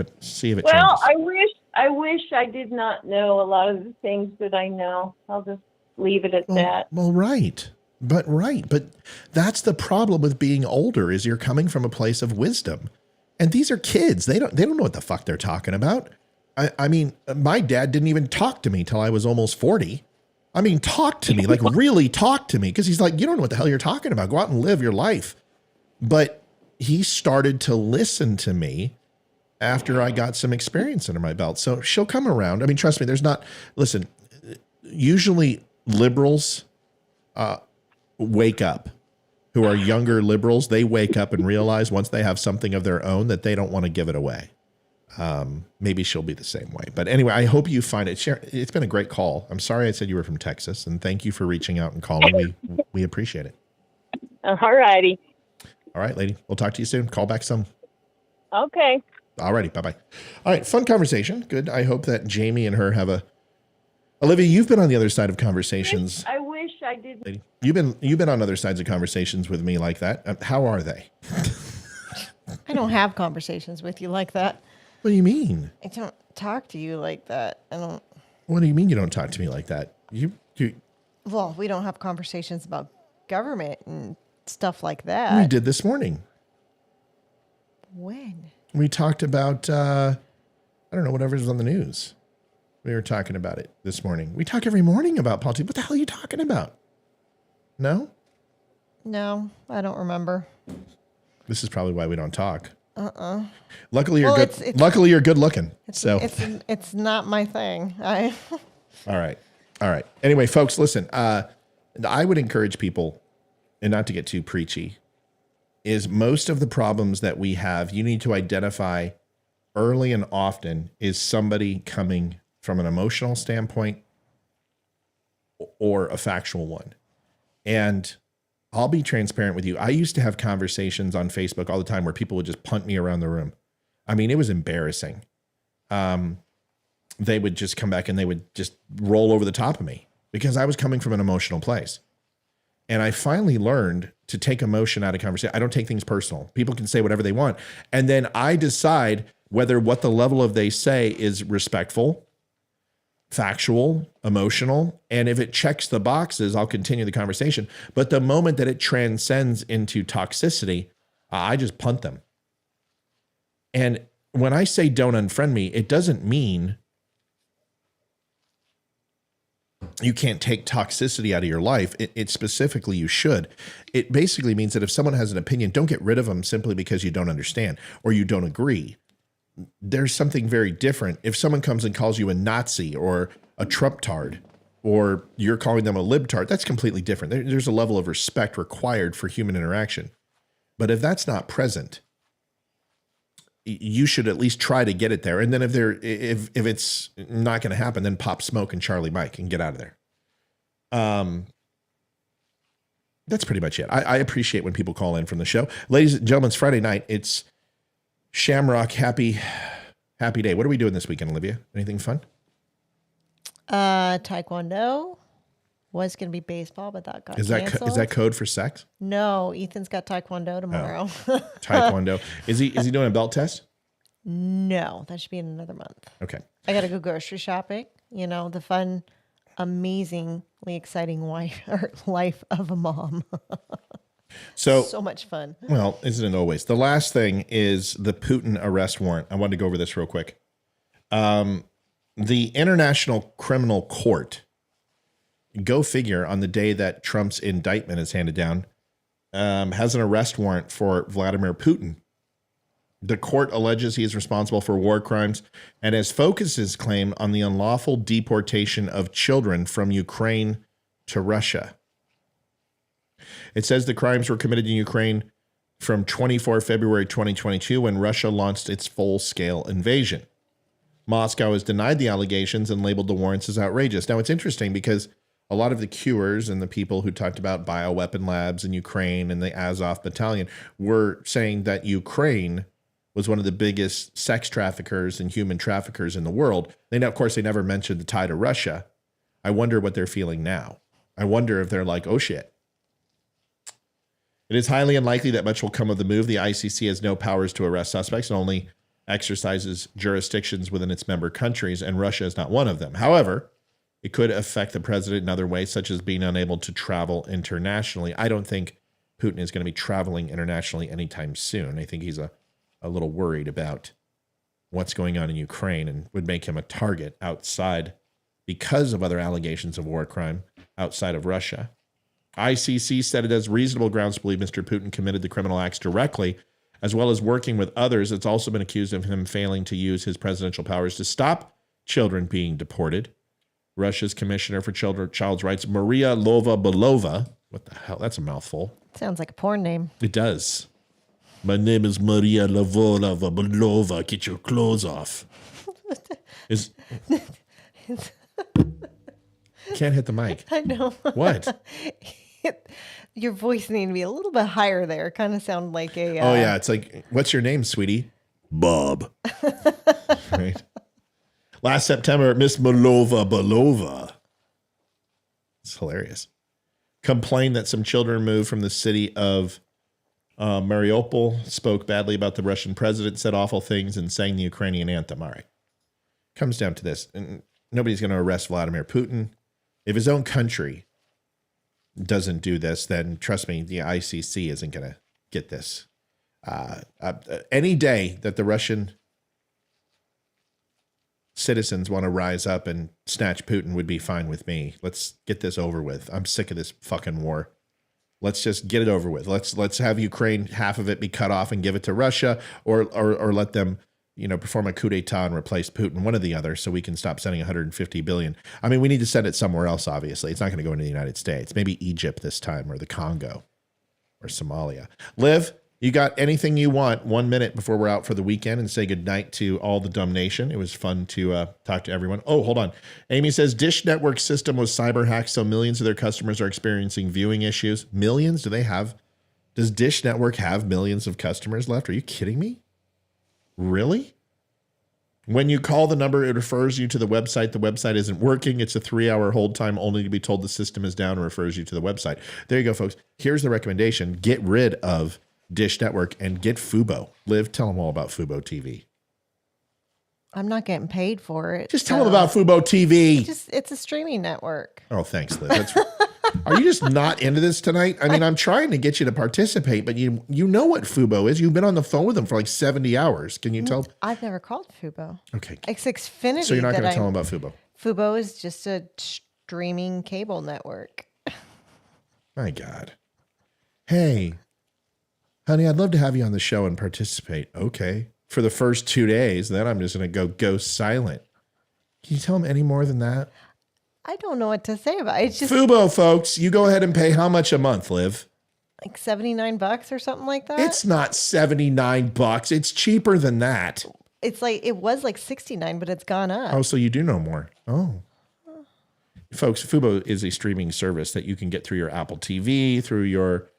if it well, changes. I wish I did not know a lot of the things that I know. I'll just leave it at that. Well, right. But that's the problem with being older, is you're coming from a place of wisdom. And these are kids. They don't know what the fuck they're talking about. I mean, my dad didn't even talk to me till I was almost 40. I mean, talk to me, like really talk to me. Because he's like, you don't know what the hell you're talking about. Go out and live your life. But he started to listen to me after I got some experience under my belt. So she'll come around. I mean, trust me, listen, usually liberals wake up, who are younger liberals. They wake up and realize once they have something of their own that they don't want to give it away. Maybe she'll be the same way. But anyway, I hope you find it. Sharon, it's been a great call. I'm sorry I said you were from Texas, and thank you for reaching out and calling. We appreciate it. All righty. All right, lady. We'll talk to you soon. Call back some. Okay. All righty. Bye-bye. All right. Fun conversation. Good. I hope that Jamie and her have Olivia, you've been on the other side of conversations. I wish I did. Lady. You've been on other sides of conversations with me like that. How are they? I don't have conversations with you like that. What do you mean? I don't talk to you like that. I don't. What do you mean you don't talk to me like that? Well, we don't have conversations about government and stuff like that. We did this morning. When? We talked about, I don't know, whatever's on the news. We were talking about it this morning. We talk every morning about politics. What the hell are you talking about? No? No, I don't remember. This is probably why we don't talk. Luckily, you're good. It's luckily, you're good looking. It's not my thing. All right. Anyway, folks, listen. I would encourage people, and not to get too preachy, is most of the problems that we have, you need to identify early and often, is somebody coming from an emotional standpoint or a factual one. And I'll be transparent with you. I used to have conversations on Facebook all the time where people would just punt me around the room. I mean, it was embarrassing. They would just come back and they would just roll over the top of me because I was coming from an emotional place. And I finally learned to take emotion out of conversation. I don't take things personal. People can say whatever they want. And then I decide whether what the level of they say is respectful, factual, emotional, and if it checks the boxes, I'll continue the conversation. But the moment that it transcends into toxicity, I just punt them. And when I say don't unfriend me, it doesn't mean you can't take toxicity out of your life. It specifically you should. It basically means that if someone has an opinion, don't get rid of them simply because you don't understand or you don't agree. There's something very different. If someone comes and calls you a Nazi or a Trump-tard, or you're calling them a libtard, that's completely different. There's a level of respect required for human interaction. But if that's not present, you should at least try to get it there. And then if it's not going to happen, then pop smoke and Charlie Mike and get out of there. That's pretty much it. I appreciate when people call in from the show. Ladies and gentlemen, it's Friday night. It's Shamrock happy day. What are we doing this weekend, Olivia? Anything fun? Taekwondo was going to be baseball, but that got canceled. Is that code for sex? No, Ethan's got Taekwondo tomorrow. Oh. Taekwondo. Is he doing a belt test? No, that should be in another month. Okay. I got to go grocery shopping. You know, the fun, amazingly exciting life of a mom. So much fun. Well, isn't it always? The last thing is the Putin arrest warrant. I wanted to go over this real quick. The International Criminal Court, go figure, on the day that Trump's indictment is handed down, has an arrest warrant for Vladimir Putin. The court alleges he is responsible for war crimes and has focused his claim on the unlawful deportation of children from Ukraine to Russia. It says the crimes were committed in Ukraine from 24 February 2022 when Russia launched its full-scale invasion. Moscow has denied the allegations and labeled the warrants as outrageous. Now, it's interesting because a lot of the Qers and the people who talked about bioweapon labs in Ukraine and the Azov battalion were saying that Ukraine was one of the biggest sex traffickers and human traffickers in the world. Of course, they never mentioned the tie to Russia. I wonder what they're feeling now. I wonder if they're like, oh, shit. It is highly unlikely that much will come of the move. The ICC has no powers to arrest suspects and only exercises jurisdictions within its member countries, and Russia is not one of them. However, it could affect the president in other ways, such as being unable to travel internationally. I don't think Putin is going to be traveling internationally anytime soon. I think he's a little worried about what's going on in Ukraine and would make him a target outside because of other allegations of war crime outside of Russia. ICC said it has reasonable grounds to believe Mr. Putin committed the criminal acts directly as well as working with others. It's also been accused of him failing to use his presidential powers to stop children being deported. Russia's Commissioner for Child's Rights, Maria Lvova-Belova. What the hell? That's a mouthful. Sounds like a porn name. It does. My name is Maria Lvova-Belova. Get your clothes off. Can't hit the mic. I know. What? Your voice needs to be a little bit higher there. Kind of sound like a... Oh, yeah. It's like, what's your name, sweetie? Bob. Right. Last September, Miss Belova. It's hilarious. Complained that some children moved from the city of Mariupol, spoke badly about the Russian president, said awful things, and sang the Ukrainian anthem. All right. Comes down to this. And nobody's going to arrest Vladimir Putin. If his own country doesn't do this, then trust me, the ICC isn't going to get this. Any day that the Russian citizens want to rise up and snatch Putin would be fine with me. Let's get this over with. I'm sick of this fucking war. Let's just get it over with. Let's have Ukraine, half of it be cut off and give it to Russia, or let them, perform a coup d'etat and replace Putin, one or the other, so we can stop sending 150 billion. I mean, we need to send it somewhere else, obviously. It's not going to go into the United States. Maybe Egypt this time, or the Congo, or Somalia. Liv, you got anything you want 1 minute before we're out for the weekend and say goodnight to all the dumb nation? It was fun to talk to everyone. Oh, hold on. Amy says, Dish Network system was cyber hacked, so millions of their customers are experiencing viewing issues. Millions? Does Dish Network have millions of customers left? Are you kidding me? Really? When you call the number, it refers you to the website. The website isn't working. It's a 3-hour hold time only to be told the system is down and refers you to the website. There you go, folks. Here's the recommendation. Get rid of Dish Network and get Fubo. Liv, tell them all about Fubo TV. I'm not getting paid for it. Just tell them about Fubo TV. It's a streaming network. Oh, thanks, Liv. Are you just not into this tonight? I mean, I'm trying to get you to participate, but you know what Fubo is. You've been on the phone with them for like 70 hours. Can you tell? I've never called Fubo. Okay. It's Xfinity. So you're not going to tell them about Fubo? Fubo is just a streaming cable network. My God. Hey, honey, I'd love to have you on the show and participate. Okay. For the first 2 days, then I'm just going to go silent. Can you tell them any more than that? I don't know what to say about it. It's just Fubo, folks. You go ahead and pay how much a month, Liv? Like $79 or something like that. It's not $79. It's cheaper than that. It's like it was like $69, but it's gone up. Oh, so you do know more. Oh. Folks, Fubo is a streaming service that you can get through your Apple TV, through your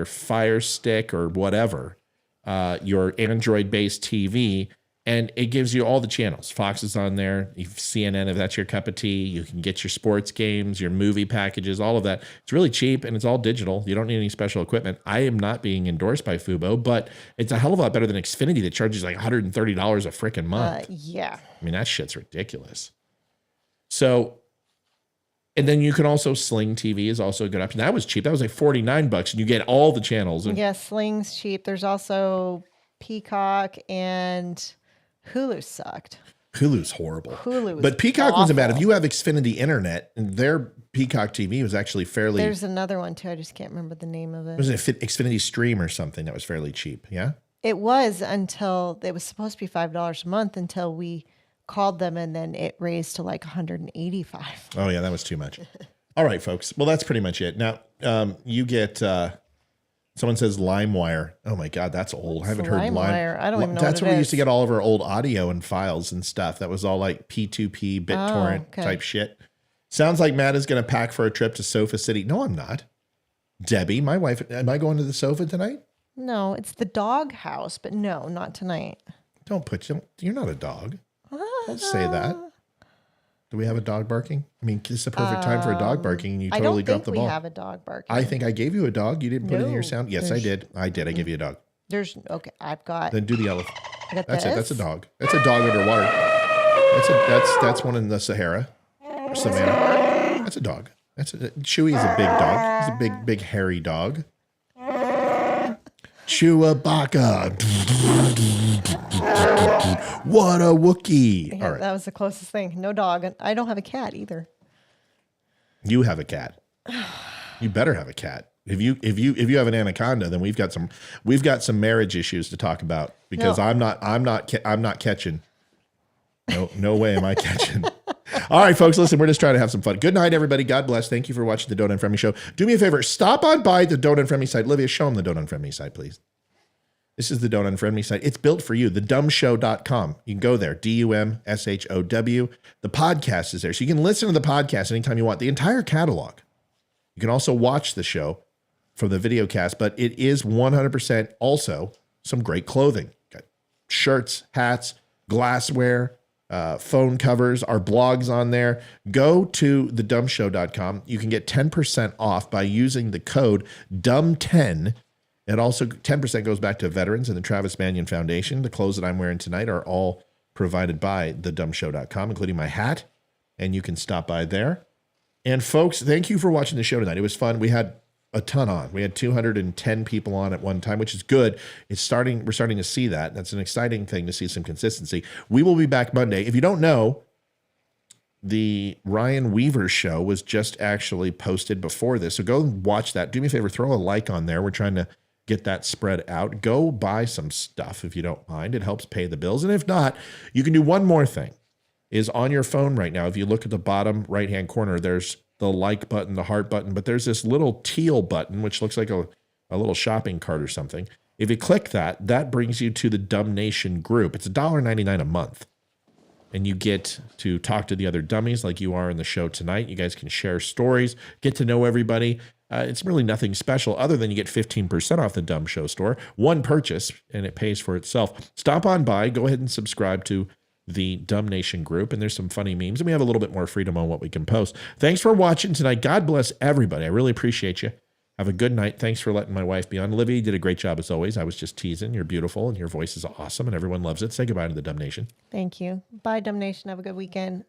Fire Stick or whatever, your Android-based TV, and it gives you all the channels. Fox is on there, CNN if that's your cup of tea. You can get your sports games, your movie packages, all of that. It's really cheap and it's all digital. You don't need any special equipment. I am not being endorsed by Fubo, but it's a hell of a lot better than Xfinity that charges like $130 a freaking month. Yeah. I mean, that shit's ridiculous. So, and then you can also Sling TV is also a good option. That was cheap. That was like $49 and you get all the channels. Yeah, Sling's cheap. There's also Peacock and Hulu sucked. Hulu's horrible. Hulu, but Peacock awful. wasn't bad. If you have Xfinity Internet, and their Peacock TV was actually fairly. There's another one too. I just can't remember the name of it. Was it Xfinity Stream or something that was fairly cheap? Yeah. It was until it was supposed to be $5 a month until we called them, and then it raised to like $185. Oh yeah, that was too much. All right, folks. Well, that's pretty much it. Now you get. Someone says LimeWire. Oh my God, that's old. I haven't heard LimeWire. I don't even know That's what where it we is. used to get all of our old audio and files and stuff. That was all like P2P, BitTorrent type shit. Sounds like Matt is going to pack for a trip to Sofa City. No, I'm not. Debbie, my wife. Am I going to the sofa tonight? No, it's the dog house, but no, not tonight. You're not a dog. Don't say that. Do we have a dog barking? I mean, it's the perfect time for a dog barking, and you totally dropped the ball. I don't think we have a dog barking. I think I gave you a dog. You didn't put it in your No, sound. Yes, I did. I gave you a dog. Okay, I've got. Then do the elephant. I got That's this. it. That's a dog. That's a dog underwater. That's one in the Sahara or Savannah. That's a dog. Chewy is a big dog. He's a big hairy dog. Chewbacca. What a Wookiee. Yeah, All right. that was the closest thing. No dog. I don't have a cat either. You have a cat. You better have a cat. If you have an anaconda, then we've got some marriage issues to talk about because I'm not catching. No way am I catching. All right, folks, listen, we're just trying to have some fun. Good night, everybody. God bless. Thank you for watching the Don't Unfriend Me Show. Do me a favor. Stop on by the Don't Unfriend Me site. Olivia, show them the Don't Unfriend Me site, please. This is the Don't Unfriend Me site. It's built for you, thedumbshow.com. You can go there, DUMSHOW. The podcast is there. So you can listen to the podcast anytime you want, the entire catalog. You can also watch the show from the video cast, but it is 100% also some great clothing. Got shirts, hats, glassware, phone covers, our blogs on there. Go to thedumbshow.com. You can get 10% off by using the code DUMB10. It also 10% goes back to veterans and the Travis Manion Foundation. The clothes that I'm wearing tonight are all provided by thedumbshow.com, including my hat, and you can stop by there. And folks, thank you for watching the show tonight. It was fun. We had a ton on. We had 210 people on at one time, which is good. We're starting to see that. That's an exciting thing to see some consistency. We will be back Monday. If you don't know, the Ryan Weaver show was just actually posted before this. So go and watch that. Do me a favor, throw a like on there. We're trying to get that spread out. Go buy some stuff if you don't mind. It helps pay the bills. And if not, you can do one more thing. Is on your phone right now. If you look at the bottom right-hand corner, there's the like button, the heart button, but there's this little teal button, which looks like a little shopping cart or something. If you click that, that brings you to the Dumb Nation group. It's $1.99 a month. And you get to talk to the other dummies like you are in the show tonight. You guys can share stories, get to know everybody. It's really nothing special other than you get 15% off the Dumb Show store. One purchase, and it pays for itself. Stop on by. Go ahead and subscribe to the Dumb Nation group, and there's some funny memes, and we have a little bit more freedom on what we can post. Thanks for watching tonight. God bless everybody. I really appreciate you. Have a good night. Thanks for letting my wife be on. Olivia, you did a great job as always. I was just teasing. You're beautiful, and your voice is awesome, and everyone loves it. Say goodbye to the Dumb Nation. Thank you. Bye, Dumb Nation. Have a good weekend.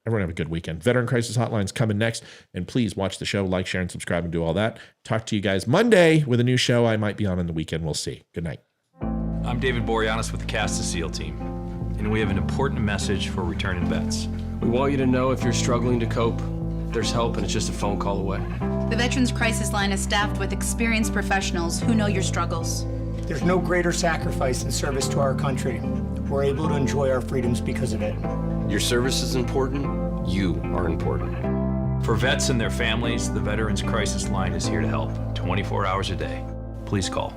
Everyone have a good weekend. Veteran Crisis Hotline's coming next, and please watch the show, like, share, and subscribe, and do all that. Talk to you guys Monday with a new show. I might be on the weekend. We'll see. Good night. I'm David Boreanaz with the Cast of SEAL team, and we have an important message for returning vets. We want you to know if you're struggling to cope, there's help and it's just a phone call away. The Veterans Crisis Line is staffed with experienced professionals who know your struggles. There's no greater sacrifice in service to our country. We're able to enjoy our freedoms because of it. Your service is important. You are important. For vets and their families, the Veterans Crisis Line is here to help 24 hours a day. Please call